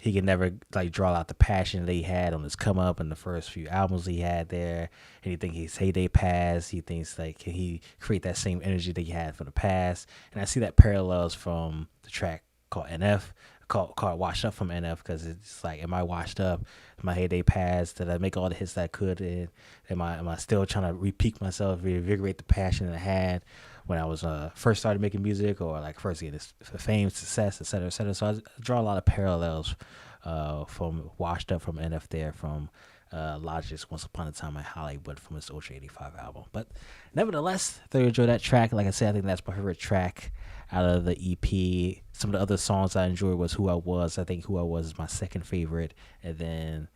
he can never like draw out the passion that he had on his come up in the first few albums he had there. And he thinks his heyday past. He thinks like, can he create that same energy that he had from the past? And I see that parallels from the track called NF, called Washed Up from NF, because it's like, am I washed up? My heyday past? Did I make all the hits that I could? And am I still trying to re-peak myself, reinvigorate the passion that I had when I was first started making music, or like first getting fame, success, et cetera, et cetera. So I draw a lot of parallels from Washed Up from NF there, from Logic's Once Upon a Time in Hollywood from his Ultra 85 album. But nevertheless, I thoroughly enjoyed that track. Like I said, I think that's my favorite track out of the EP. Some of the other songs I enjoyed was Who I Was. I think Who I Was is my second favorite. And then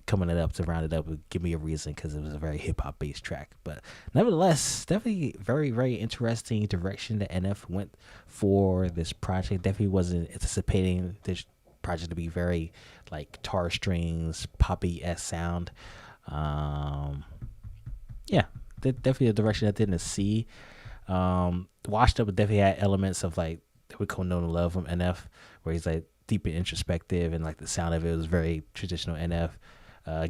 coming it up to round it up would Give Me a Reason, because it was a very hip-hop based track. But nevertheless, definitely very, very interesting direction that NF went for this project. Definitely wasn't anticipating this project to be very like tar strings, poppy-esque sound. Yeah, definitely a direction I didn't see. Washed Up definitely had elements of like that we call Know and Love from NF, where he's like deep and introspective, and like the sound of it was very traditional NF.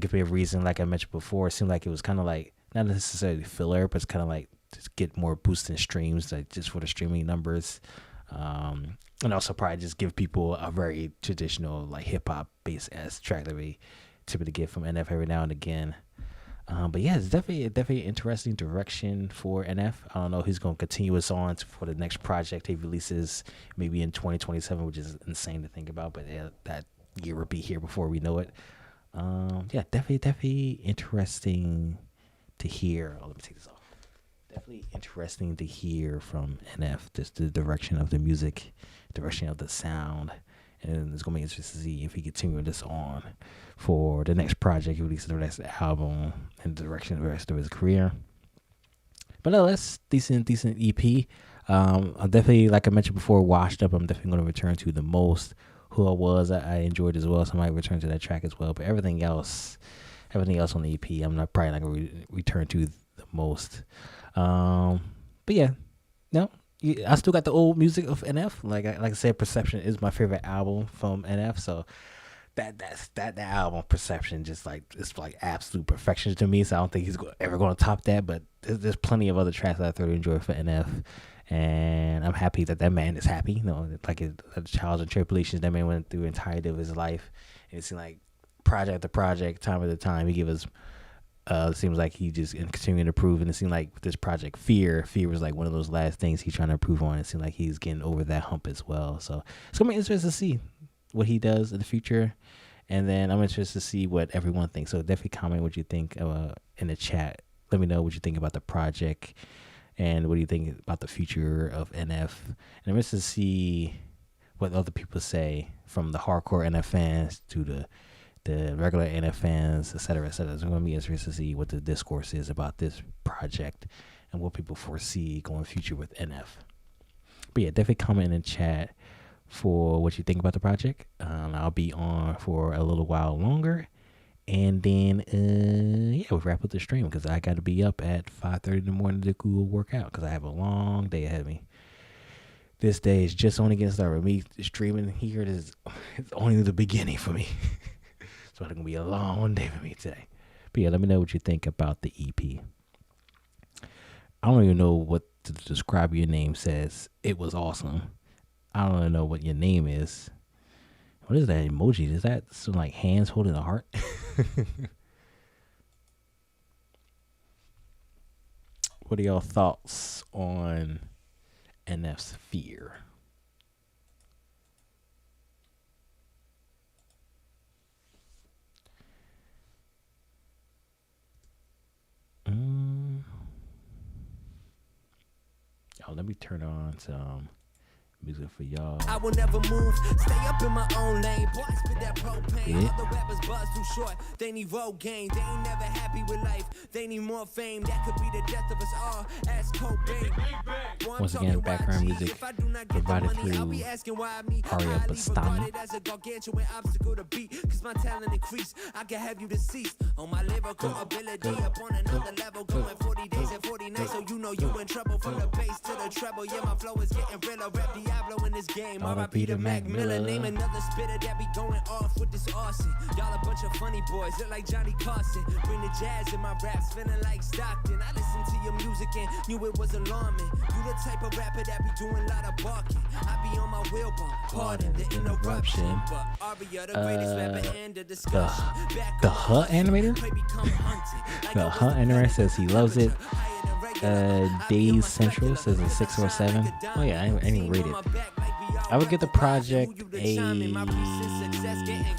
Give Me a Reason, like I mentioned before, it seemed like it was kind of like not necessarily filler, but it's kind of like just get more boosting streams, like just for the streaming numbers, and also probably just give people a very traditional like hip hop based ass track that we typically get from NF every now and again. But yeah, it's definitely an interesting direction for NF. I don't know if he's going to continue us on for the next project he releases maybe in 2027, which is insane to think about, but yeah, that year will be here before we know it. Yeah, definitely interesting to hear. Oh, let me take this off. Definitely interesting to hear from NF, just the direction of the music, direction of the sound, and it's gonna be interesting to see if he continues this on for the next project he releases, the next album, and the direction of the rest of his career. But no, that's decent EP. I'm definitely, like I mentioned before, Washed Up, I'm definitely going to return to the most. Who I Was, I enjoyed as well, so I might return to that track as well. But everything else on the EP, I'm probably not going to return to the most. But yeah, no, I still got the old music of NF. Like I said, Perception is my favorite album from NF, so that album Perception just like it's like absolute perfection to me. So I don't think he's ever going to top that. But there's plenty of other tracks that I thoroughly enjoy for NF, and I'm happy that man is happy. You know, like the trials and tribulations that man went through the entirety of his life, and it seemed like project after project, time after time, he gave us. It seems like he just continuing to improve, and it seemed like with this project, Fear was like one of those last things he's trying to improve on. It seemed like he's getting over that hump as well. So it's gonna be interesting to see what he does in the future, and then I'm interested to see what everyone thinks. So definitely comment what you think in the chat. Let me know what you think about the project, and what do you think about the future of NF. And I'm interested to see what other people say, from the hardcore NF fans to the regular NF fans, et cetera, et cetera. It's going to be interesting to see what the discourse is about this project and what people foresee going future with NF. But yeah, definitely comment in the chat for what you think about the project. I'll be on for a little while longer. And then, we'll wrap up the stream because I got to be up at 5:30 in the morning to go work out because I have a long day ahead of me. This day is just only getting started. Me streaming here, it's only the beginning for me. So it's going to be a long day for me today. But yeah, let me know what you think about the EP. I don't even know what to describe your name says. It was awesome. I don't even know what your name is. What is that emoji? Is that some like hands holding a heart? What are y'all thoughts on NF's Fear? Let me turn on some music for y'all. I will never move, stay up in my own lane. Boy, I spit that propane. Other rappers buzz too short. They need road game. They ain't never happy with life. They need more fame. That could be the death of us all. Ask Cobain. Once again, background music provided through Aria Bastani. As a gargantuan obstacle to beat, cause my talent increased. I can have you deceased on my lyrical ability up on another level. Going 40 days and 40 nights, so you know you in trouble. From the bass to the treble, yeah, my flow is getting realer. Rap Diablo in this game. R.I.P. to Mac Miller. Name another spitter that be going off with this arson. Y'all a bunch of funny boys, look like Johnny Carson. Bring the jazz in my raps, feeling like Stockton. I listen to your music and knew it was alarming. You the type of rapper that be doing a lot of barking. I be on my wheel bump, pardon the interruption. But Aria, the greatest rapper and the discussion. The Huh animator? The Huh animator says he loves it. Days Central says a 6 or 7. Oh yeah, I didn't rate it. I would give the project a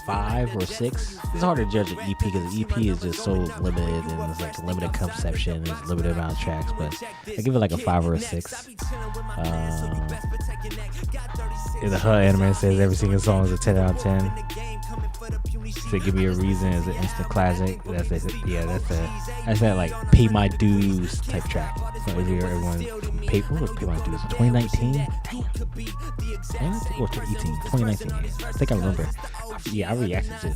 5 or 6. It's hard to judge an EP because the EP is just so limited and it's like a limited conception. There's a limited amount of tracks, but I give it like a 5 or a 6. The Huh anime says every single song is a 10 out of 10. To Give Me a Reason is an instant classic. That's that like Pay My Dues type track. So everyone pay my dues. 2019? Damn. Or 2018? 2019. I think I remember. Yeah, I reacted to it.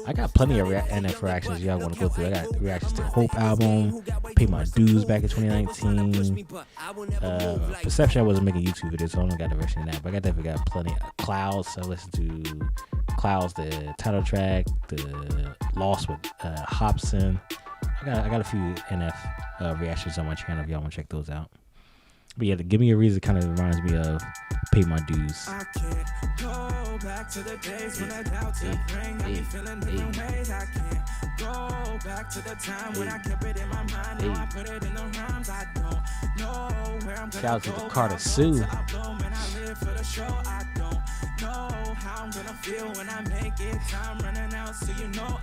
I got plenty of NF reactions y'all want to go through. I got reactions to Hope album, Pay My Dues back in 2019. Perception, I wasn't making YouTube videos, so I only got a reaction to that. But I definitely got plenty of Clouds. So I listened to Clouds, the title track, the Lost with Hobson. I got a few NF reactions on my channel if y'all want to check those out. But yeah, the Give Me a Reason kind of reminds me of Pay My Dues. I can't go back to the days when I doubt to bring. I be feeling different ways. I can't go back to the time when I kept it in my mind. Now I put it in the rhymes. I don't know where I'm gonna go. Shout out to the Carter Sue. I live for the show. I don't know how I'm gonna feel when I make it. Time running out, so you know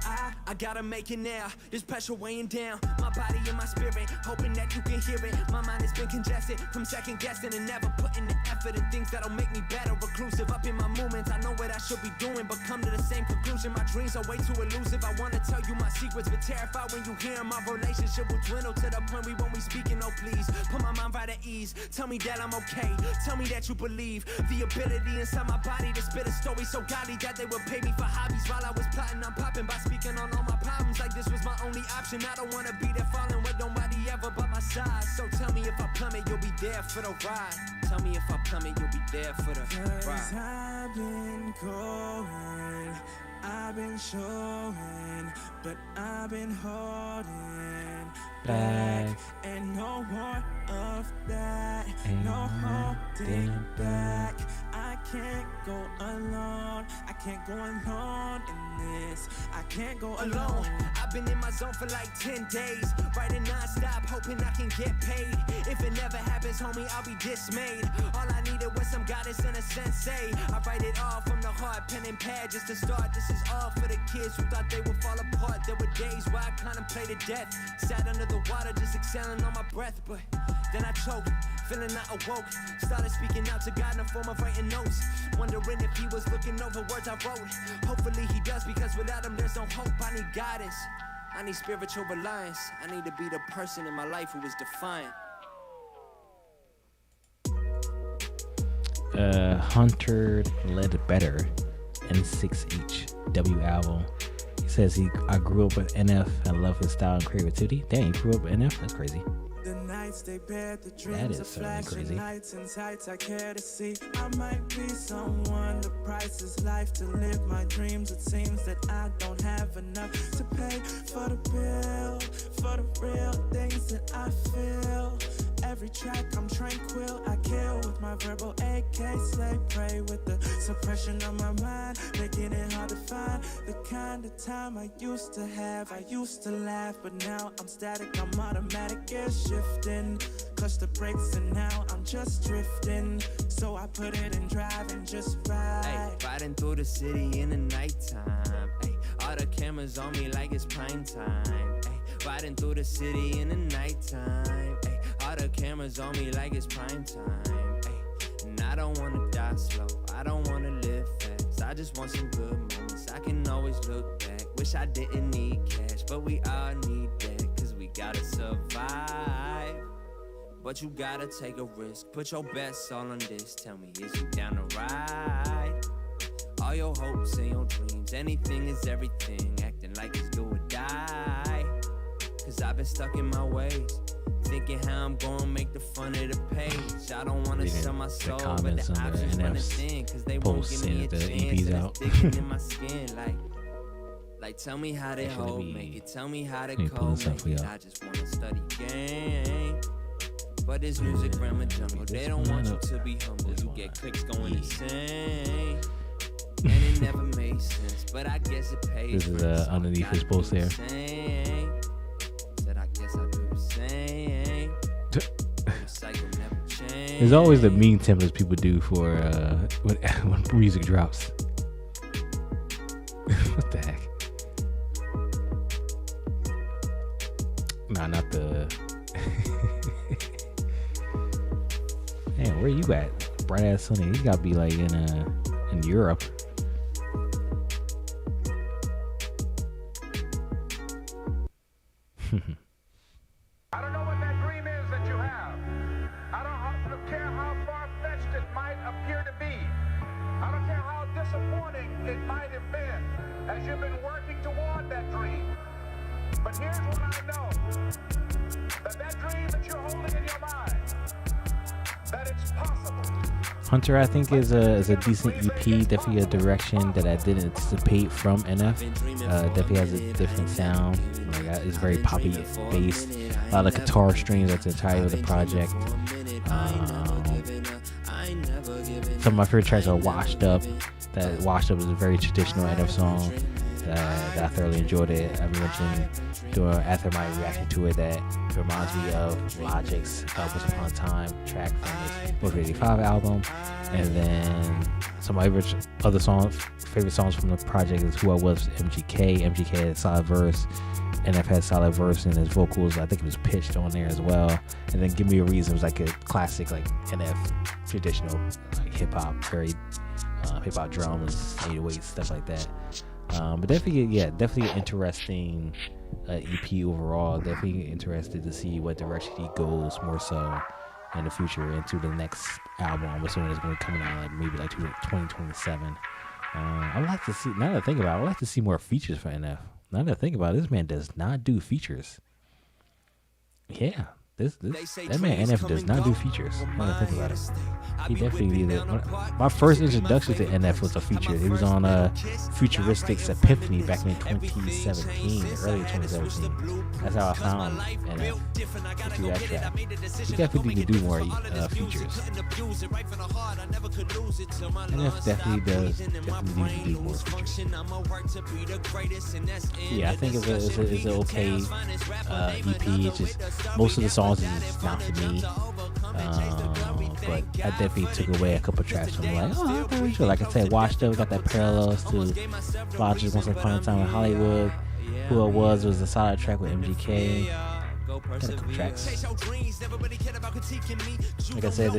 I gotta make it now. This pressure weighing down my body and my spirit, hoping that you can hear it. My mind has been congested from second guessing and never putting the effort in things that'll make me better. Reclusive up in my movements, I know what I should be doing, but come to the same conclusion. My dreams are way too elusive. I wanna tell you my secrets, but terrified when you hear 'em. My relationship will dwindle to the point we won't be speaking. Oh please, put my mind right at ease. Tell me that I'm okay. Tell me that you believe the ability inside my body to spit a story so godly that they would pay me for hobbies while I was plotting. I'm popping by speaking on all my problems like this was my only option. I don't wanna be there falling with nobody ever but my side. So tell me if I plummet, you'll be there for the ride. Tell me if I plummet, you'll be there for the ride. I've been going I've been showing, but I've been holding Back. and no more of that. Ain't No holding nothing back. I can't go alone. I can't go alone in this. I can't go alone. I've been in my zone for like 10 days, writing non-stop, hoping I can get paid. If it never happens, homie, I'll be dismayed. All I needed was some guidance and a sensei. I write it all from the heart, pen and pad just to start. This is all for the kids who thought they would fall apart. There were days where I contemplated death, sat under the water just exhaling on my breath, but then I choked, feeling I awoke, started speaking out to God in the form of writing notes, wondering if he was looking over words I wrote. Hopefully he does, because without him there's no hope. I need guidance, I need spiritual reliance. I need to be the person in my life who is defiant. Hunter Led Better, N6H W album. He says I grew up with NF and love his style and creativity. Dang, you grew up with NF? That's crazy. The nights they bear the That dreams is of certainly flashing crazy. lights and sights I care to see. I might be someone, the price is life to live my dreams. It seems that I don't have enough to pay for the bill, for the real things that I feel. Every track I'm tranquil, I kill with my verbal AK, slay, pray with the suppression of my mind, making it hard to find the kind of time I used to have. I used to laugh, but now I'm static, I'm automatic, gear shifting, clutch the brakes and now I'm just drifting. So I put it in drive and just ride. Ay, riding through the city in the nighttime. Ay, all the cameras on me like it's prime time. Ay, riding through the city in the nighttime. Ay, all the cameras on me like it's prime time. Ay, and I don't wanna die slow, I don't wanna live fast. I just want some good moments, I can always look back. Wish I didn't need cash, but we all need that, cause we gotta survive. But you gotta take a risk, put your best all on this. Tell me, is you down to ride? All your hopes and your dreams, anything is everything, acting like it's do or die. Cause I've been stuck in my ways, thinking how I'm gonna make the front of the page. I don't wanna Reading sell my the soul, but comments the on the options running NF's thin, cause they won't posts give me a saying that the chance, EP's and out. it's digging in my skin like tell me how they Actually, hold we- make it, tell me how they let me pull code this up make for it. y'all. I just wanna study game. But this music grammar jungle, they don't want you to be humble. You get clicks going insane, and it never made sense. But I guess it pays. This is for it, so I underneath his gotta post do the there. same. Said I guess I'll do the same. The cycle never change. There's always the meme templates people do for when music drops. What the heck? Nah, not the. Man, where you at? Bright ass sunny. You gotta be like in Europe. I don't know what that dream is that you have. I don't care how far-fetched it might appear to be. I don't care how disappointing it might have been as you've been working toward that dream. But here's what I know. That dream that you're holding in your mind, that it's possible. Hunter, I think, is a decent EP. Definitely a direction that I didn't anticipate from NF. Definitely has a different sound. Like, it's very poppy based. A lot of guitar strings. That's the title of the project. Some of my favorite tracks are Washed Up. That Washed Up is a very traditional NF song. That I thoroughly enjoyed it. I mentioned after my reaction to it that it reminds me of Logic's Once Upon a Time track from his Motor 85 album. And then some of my favorite songs from the project is Who I Was, MGK. MGK had a solid verse. NF had a solid verse in his vocals. I think it was pitched on there as well. And then Give Me a Reason was like a classic, like NF traditional like hip-hop, very hip-hop drums, 808s, stuff like that. But definitely an interesting EP overall. Definitely interested to see what direction he goes more so in the future into the next album. I'm assuming it's going to be coming out maybe 2027. I would like to see. Now that I think about it, I would like to see more features for NF. Now that I think about it, this man does not do features. Yeah, that man NF does not do features. Now that I think about it, he definitely did. My first introduction to NF was a feature. He was on Futuristics Epiphany back in 2017, early 2017. That's how I found NF through that track. He definitely need to do more features. NF definitely need to do more features. Yeah, I think it's an okay EP. It's just most of the songs is not for me, but I definitely took away a couple tracks from like, oh, okay, sure. Like I said, Washed Up got that parallels to Logic Once Upon a Time in Hollywood. Who It Was a solid track with MGK. Got a couple tracks. Like I said,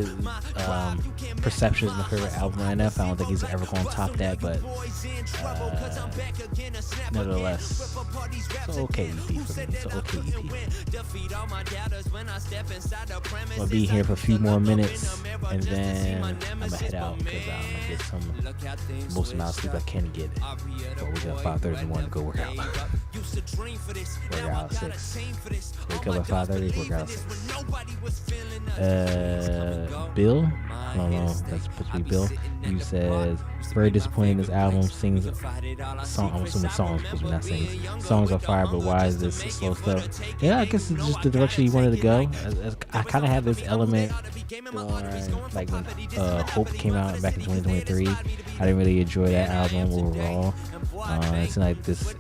Perception is my favorite album on NF. I don't think he's ever going to top that, but nevertheless, it's an okay EP for me. It's an okay EP. I'll be here for a few more minutes, and then I'm going to head out because I'm going to get some most amount of sleep I can get. But we got 5:30 in the morning to go work out. Work out at 6. Wake up at 5:30, work out at 6. Bill, I don't know, that's supposed to be Bill. You says, very disappointing in this album. Sings song, I'm assuming songs, because we're not singing. Songs are fire, but why is this slow stuff? Yeah, I guess it's just the direction he wanted to go. I kind of had this element like when Hope came out back in 2023. I didn't really enjoy that album overall. It's like this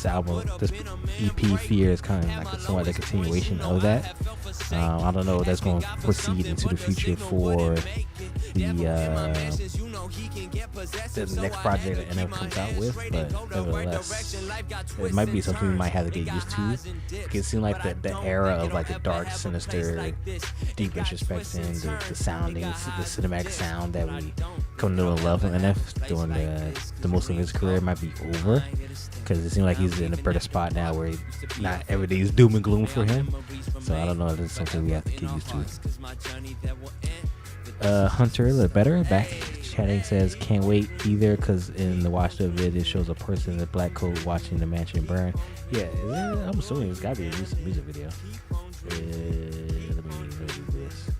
album, this EP Fear is kind of like somewhat a continuation of that. I don't know if that's going to proceed into the future for the next project that NF comes out with, but nevertheless, it might be something we might have to get used to. It seems like the era of like the dark, sinister, deep introspection, the sounding, the cinematic sound that we come to love from NF during the most of his career might be over, because it seems like he's in a better spot now where not everything is doom and gloom for him. So I don't know if it's something we have to get used to. Hunter the Better back chatting says, can't wait either, because in the Washed Up vid it shows a person in a black coat watching the mansion burn. Yeah, I'm assuming it's got to be a music video. Let me do this.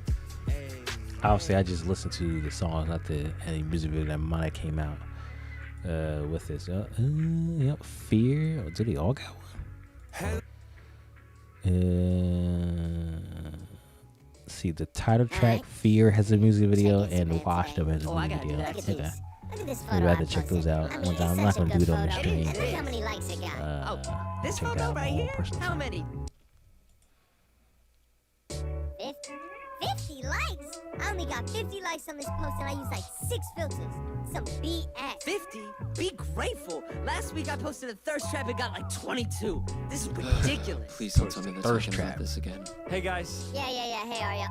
Obviously I just listened to the songs, not any music video that might have came out with this. Yep, Fear. Oh, did they all got one? See, the title track Fear has a music video and Washed Up has a music video. Okay. We'd rather check those out one time. I'm not gonna do it on the stream. But, check out my own personal How time. many? 50 likes? I only got 50 likes on this post and I used like 6 filters. Some BS. 50? Be grateful. Last week I posted a thirst trap and got like 22. This is ridiculous. Please don't tell me that Thirst I can trap. have this again. Hey guys. Yeah. Hey, Arya,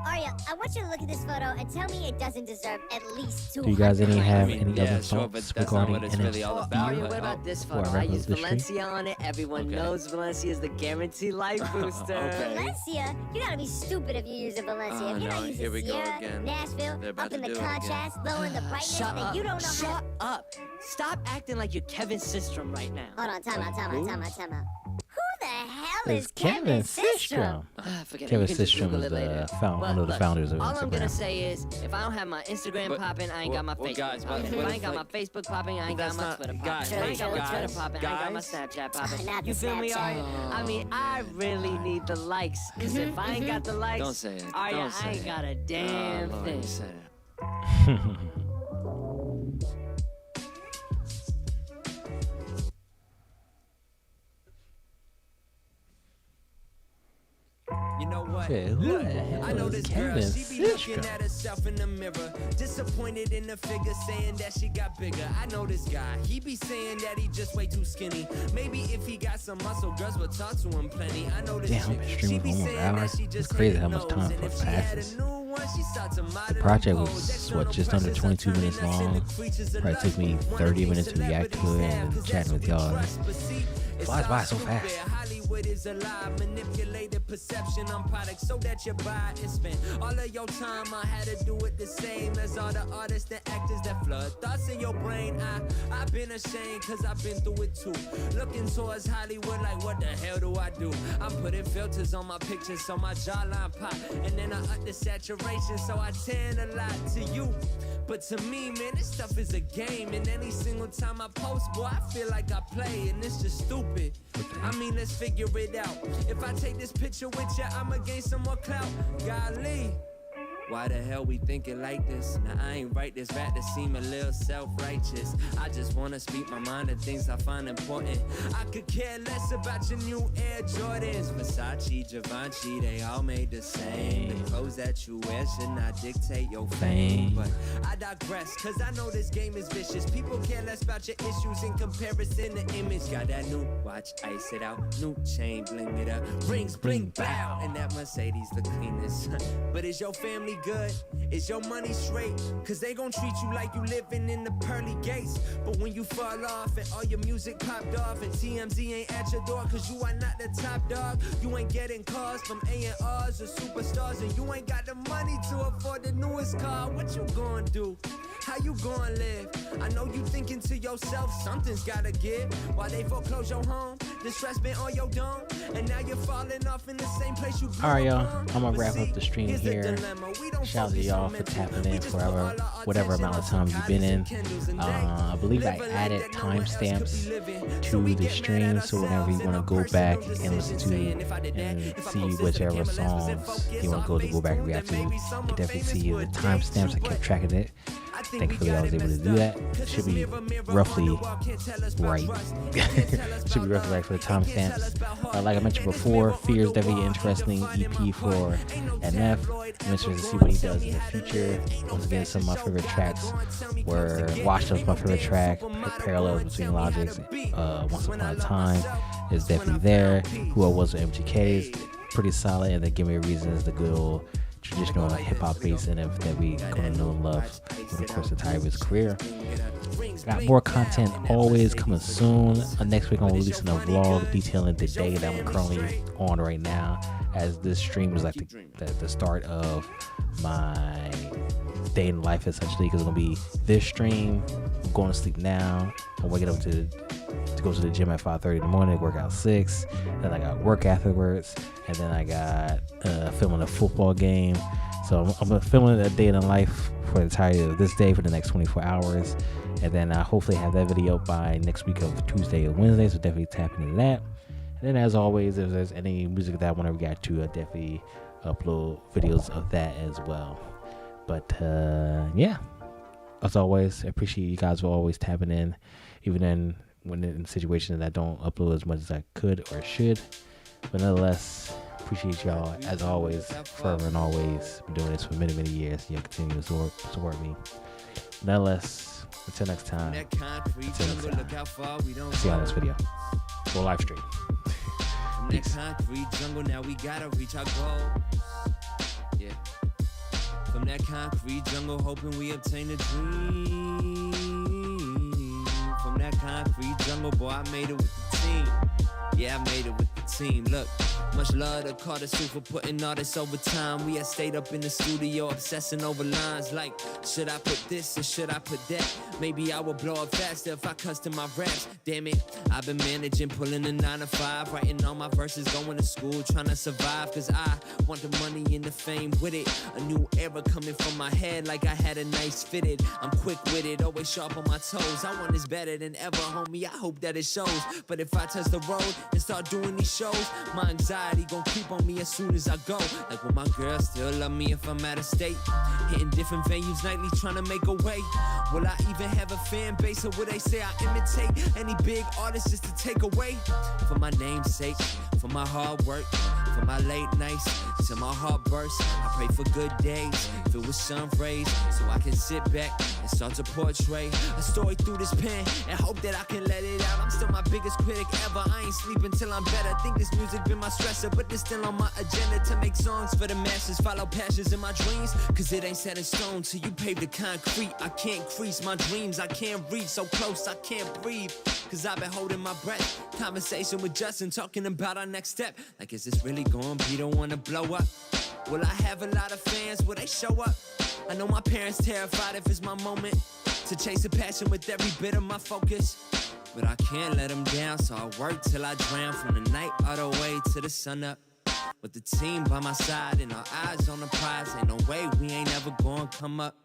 I want you to look at this photo and tell me it doesn't deserve at least 200 Do you guys have likes. any other sure, but thoughts that's not regarding what it's really NF? all about. Aria, but what about this Before I photo? I wrap up used this stream. Valencia on it. Everyone Okay. knows Valencia is the guaranteed life booster. Okay. Valencia? You gotta be stupid if you're using Valencia. Oh, If you're no, not using here we go Sierra, again. Nashville, They're about up in to the do it again. contrast, lowering the brightness, Shut then up. you don't know Shut up. Stop acting like you're Kevin Systrom right now. Hold on, time out. Who the hell It's is Kevin Systrom. Forget it. Kevin You can just Systrom Google is it later. one of the Look, founders of all I'm gonna Instagram. say is, if I don't have my Instagram But- popping, I ain't got my well, Facebook guys, but popping. If what I if, ain't got my like- Facebook popping, I ain't got That's my not- Twitter guys, popping. If I ain't got my guys, Twitter popping, I ain't got my guys. Snapchat popping. Not the You feel me, Snapchat. Arya? I mean, I really need the likes. Cause if I ain't got the likes, Don't say it. Arya, Don't say I ain't it. got a damn Lord, thing. you said it. You know what? Yeah, who Look, the hell I know is this girl, Kevin she be looking Systrom? at herself in the mirror, disappointed in the figure, saying that she got bigger. I know this guy, he be saying that he just way too skinny. Maybe if he got some muscle, girls would talk to him plenty. I know this Damn, I've been chick, streaming she be for almost an saying hour. that she It's just crazy hit how the much time nose, and if she passes. had a new one, The project was just under 22 minutes long. Probably took me 30 minutes to react to it and chatting with y'all. It flies by so fast. Hollywood is a lie, manipulated perception on products so that you buy and spend all of your time. I had to do it the same as all the artists and actors that flood thoughts in your brain. I've been ashamed cause I've been through it too. Looking towards Hollywood like what the hell do I do? I'm putting filters on my pictures so my jawline pop, and then I up the saturation so I tan a lot to you. But to me, man, this stuff is a game, and any single time I post, boy, I feel like I play, and it's just stupid. I mean, let's figure it out. If I take this picture with you, I'ma gain some more clout. Golly. Why the hell we thinking like this? Now I ain't write this rap to seem a little self-righteous. I just wanna speak my mind and things I find important. I could care less about your new Air Jordans. Versace, Givenchy, they all made the same. The clothes that you wear should not dictate your fame. But I digress, cause I know this game is vicious. People care less about your issues in comparison to image. Got that new watch, ice it out. New chain, bling it up. Rings, bling, bow. And that Mercedes the cleanest. But is your family good? Is your money straight? Cause they gon' treat you like you living in the pearly gates. But when you fall off and all your music popped off and TMZ ain't at your door cause you are not the top dog, you ain't getting calls from A&Rs or superstars, and you ain't got the money to afford the newest car. What you gonna do? How you gonna live? I know you thinking to yourself, something's gotta give. While they foreclose your home, the stress been on your dome, and now you're falling off in the same place you grew up. Alright, y'all, I'm gonna wrap up the stream here. Shout out to y'all for tapping in for whatever amount of time you've been in. I believe I added timestamps to the stream, so whenever you want to go back and listen to and see whichever songs you want to go back and react to, you can definitely see the timestamps. I kept track of it. Thankfully, I was able to do that. Should be roughly right. Should be roughly right for the timestamps. Like I mentioned before, Fear is definitely an interesting EP for NF. I'm interested to see what he does in the future. Once again, some of my favorite tracks were WASHUP, my favorite track. Parallels between Logic's Once Upon a Time is definitely there. Who I Was with MGK is pretty solid. And then Give Me a Reason is the good old traditional hip-hop bass NF that we gonna know and love over the course of the time of his career. Got more content always coming soon. Next week I'm releasing a vlog detailing the day that I'm currently on right now, as this stream is like the start of my day in life essentially, because it's gonna be this stream. I'm going to sleep now. I'm waking up to go to the gym at 5:30 in the morning, work out 6, then I got work afterwards, and then I got filming a football game. So I'm filming a day in the life for the entirety of this day for the next 24 hours, and then I hopefully have that video by next week of Tuesday or Wednesday, so definitely tap into that. And then as always, if there's any music that I want to react to, I definitely upload videos of that as well. But yeah, as always, I appreciate you guys for always tapping in, even then when in situations that I don't upload as much as I could or should. But nonetheless, appreciate y'all as always, forever and always. Been doing this for many, many years. Y'all continue to support me. Nonetheless, until next time. See y'all in this video. Or live stream. Peace. Concrete jungle, now we gotta reach our goal. Yeah. From that concrete jungle, hoping we obtain a dream. From that concrete jungle, boy, I made it with the team. Yeah, I made it with the team. Look, much love to Carter Sue for putting all this over time. We had stayed up in the studio obsessing over lines like, should I put this or should I put that? Maybe I would blow up faster if I custom my raps. Damn it, I've been managing, pulling a 9 to 5, writing all my verses, going to school, trying to survive. Cause I want the money and the fame with it. A new era coming from my head like I had a nice fitted. I'm quick with it, always sharp on my toes. I want this better than ever, homie, I hope that it shows. But if I touch the road and start doing these shows, my anxiety gon' creep on me as soon as I go. Like, will my girl still love me if I'm out of state? Hitting different venues nightly trying to make a way. Will I even have a fan base, or will they say I imitate any big artist just to take away? For my name's sake, for my hard work, For my late nights, till my heart bursts, I pray for good days, filled with sun rays, so I can sit back and start to portray a story through this pen and hope that I can let it out. I'm still my biggest critic ever. I ain't sleeping till I'm better. Think this music been my stressor, but it's still on my agenda to make songs for the masses. Follow passions in my dreams, cause it ain't set in stone till you pave the concrete. I can't crease my dreams, I can't reach so close, I can't breathe. Cause I've been holding my breath. Conversation with Justin, talking about our next step. Like, is this really gonna be the one to blow up? Will I have a lot of fans? Will they show up? I know my parents terrified if it's my moment to chase a passion with every bit of my focus. But I can't let them down, so I work till I drown. From the night all the way to the sun up, with the team by my side and our eyes on the prize. Ain't no way we ain't ever gonna come up.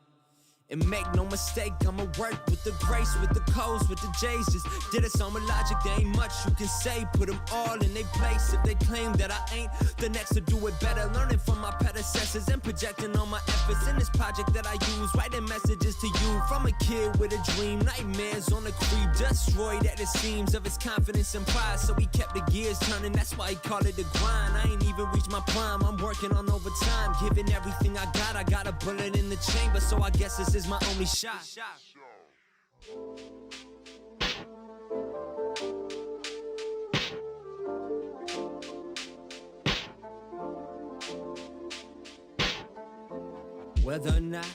And make no mistake, I'ma work with the grace, with the codes, with the J's. Just did it on with logic, there ain't much you can say. Put them all in their place. If they claim that I ain't the next to do it better, learning from my predecessors and projecting all my efforts in this project that I use. Writing messages to you from a kid with a dream. Nightmares on the creep, destroyed at the seams of his confidence and pride. So he kept the gears turning, that's why he called it the grind. I ain't even reached my prime, I'm working on overtime. Giving everything I got a bullet in the chamber. So I guess this is my only shot. Whether or not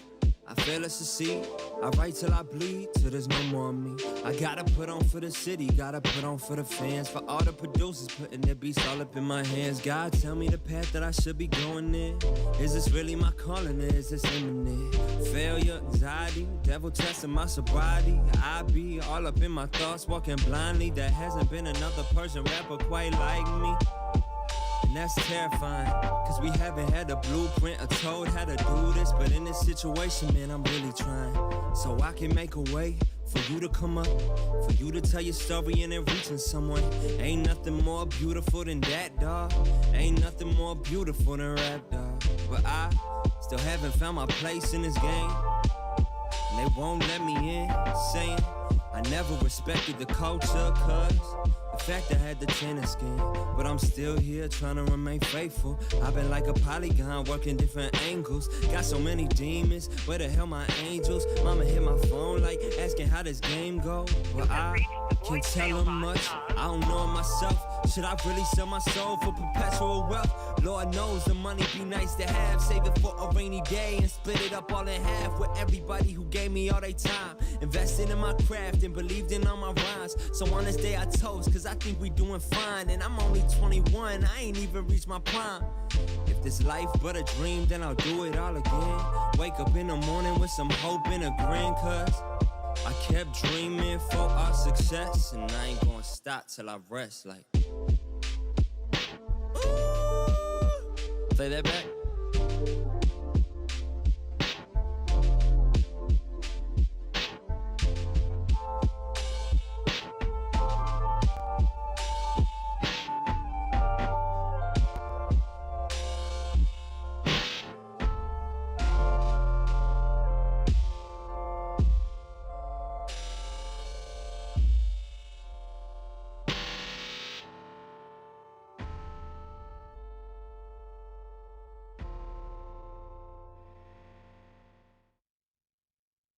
I fail to succeed, I write till I bleed, till there's no more of me. I gotta put on for the city, gotta put on for the fans, for all the producers putting their beats all up in my hands. God, tell me the path that I should be going in. Is this really my calling, or is this imminent? Failure, anxiety, devil testing my sobriety. I be all up in my thoughts, walking blindly. There hasn't been another person rapper quite like me. And that's terrifying, cause we haven't had a blueprint or told how to do this. But in this situation, man, I'm really trying. So I can make a way for you to come up, for you to tell your story and it reaching someone. Ain't nothing more beautiful than that, dawg. Ain't nothing more beautiful than rap, dawg. But I still haven't found my place in this game, and they won't let me in, saying I never respected the culture, cause the fact I had the tennis game. But I'm still here trying to remain faithful. I've been like a polygon working different angles. Got so many demons, where the hell my angels? Mama hit my phone like asking how this game go. Well, I can't tell them much, I don't know myself. Should I really sell my soul for perpetual wealth? Lord knows the money be nice to have. Save it for a rainy day and split it up all in half with everybody who gave me all their time. Invested in my craft and believed in all my rhymes. So on this day I toast, cause I think we doing fine. And I'm only 21, I ain't even reached my prime. If this life but a dream, then I'll do it all again. Wake up in the morning with some hope and a grin, cause I kept dreaming for our success. And I ain't gonna stop till I rest like. Ooh. Play that back.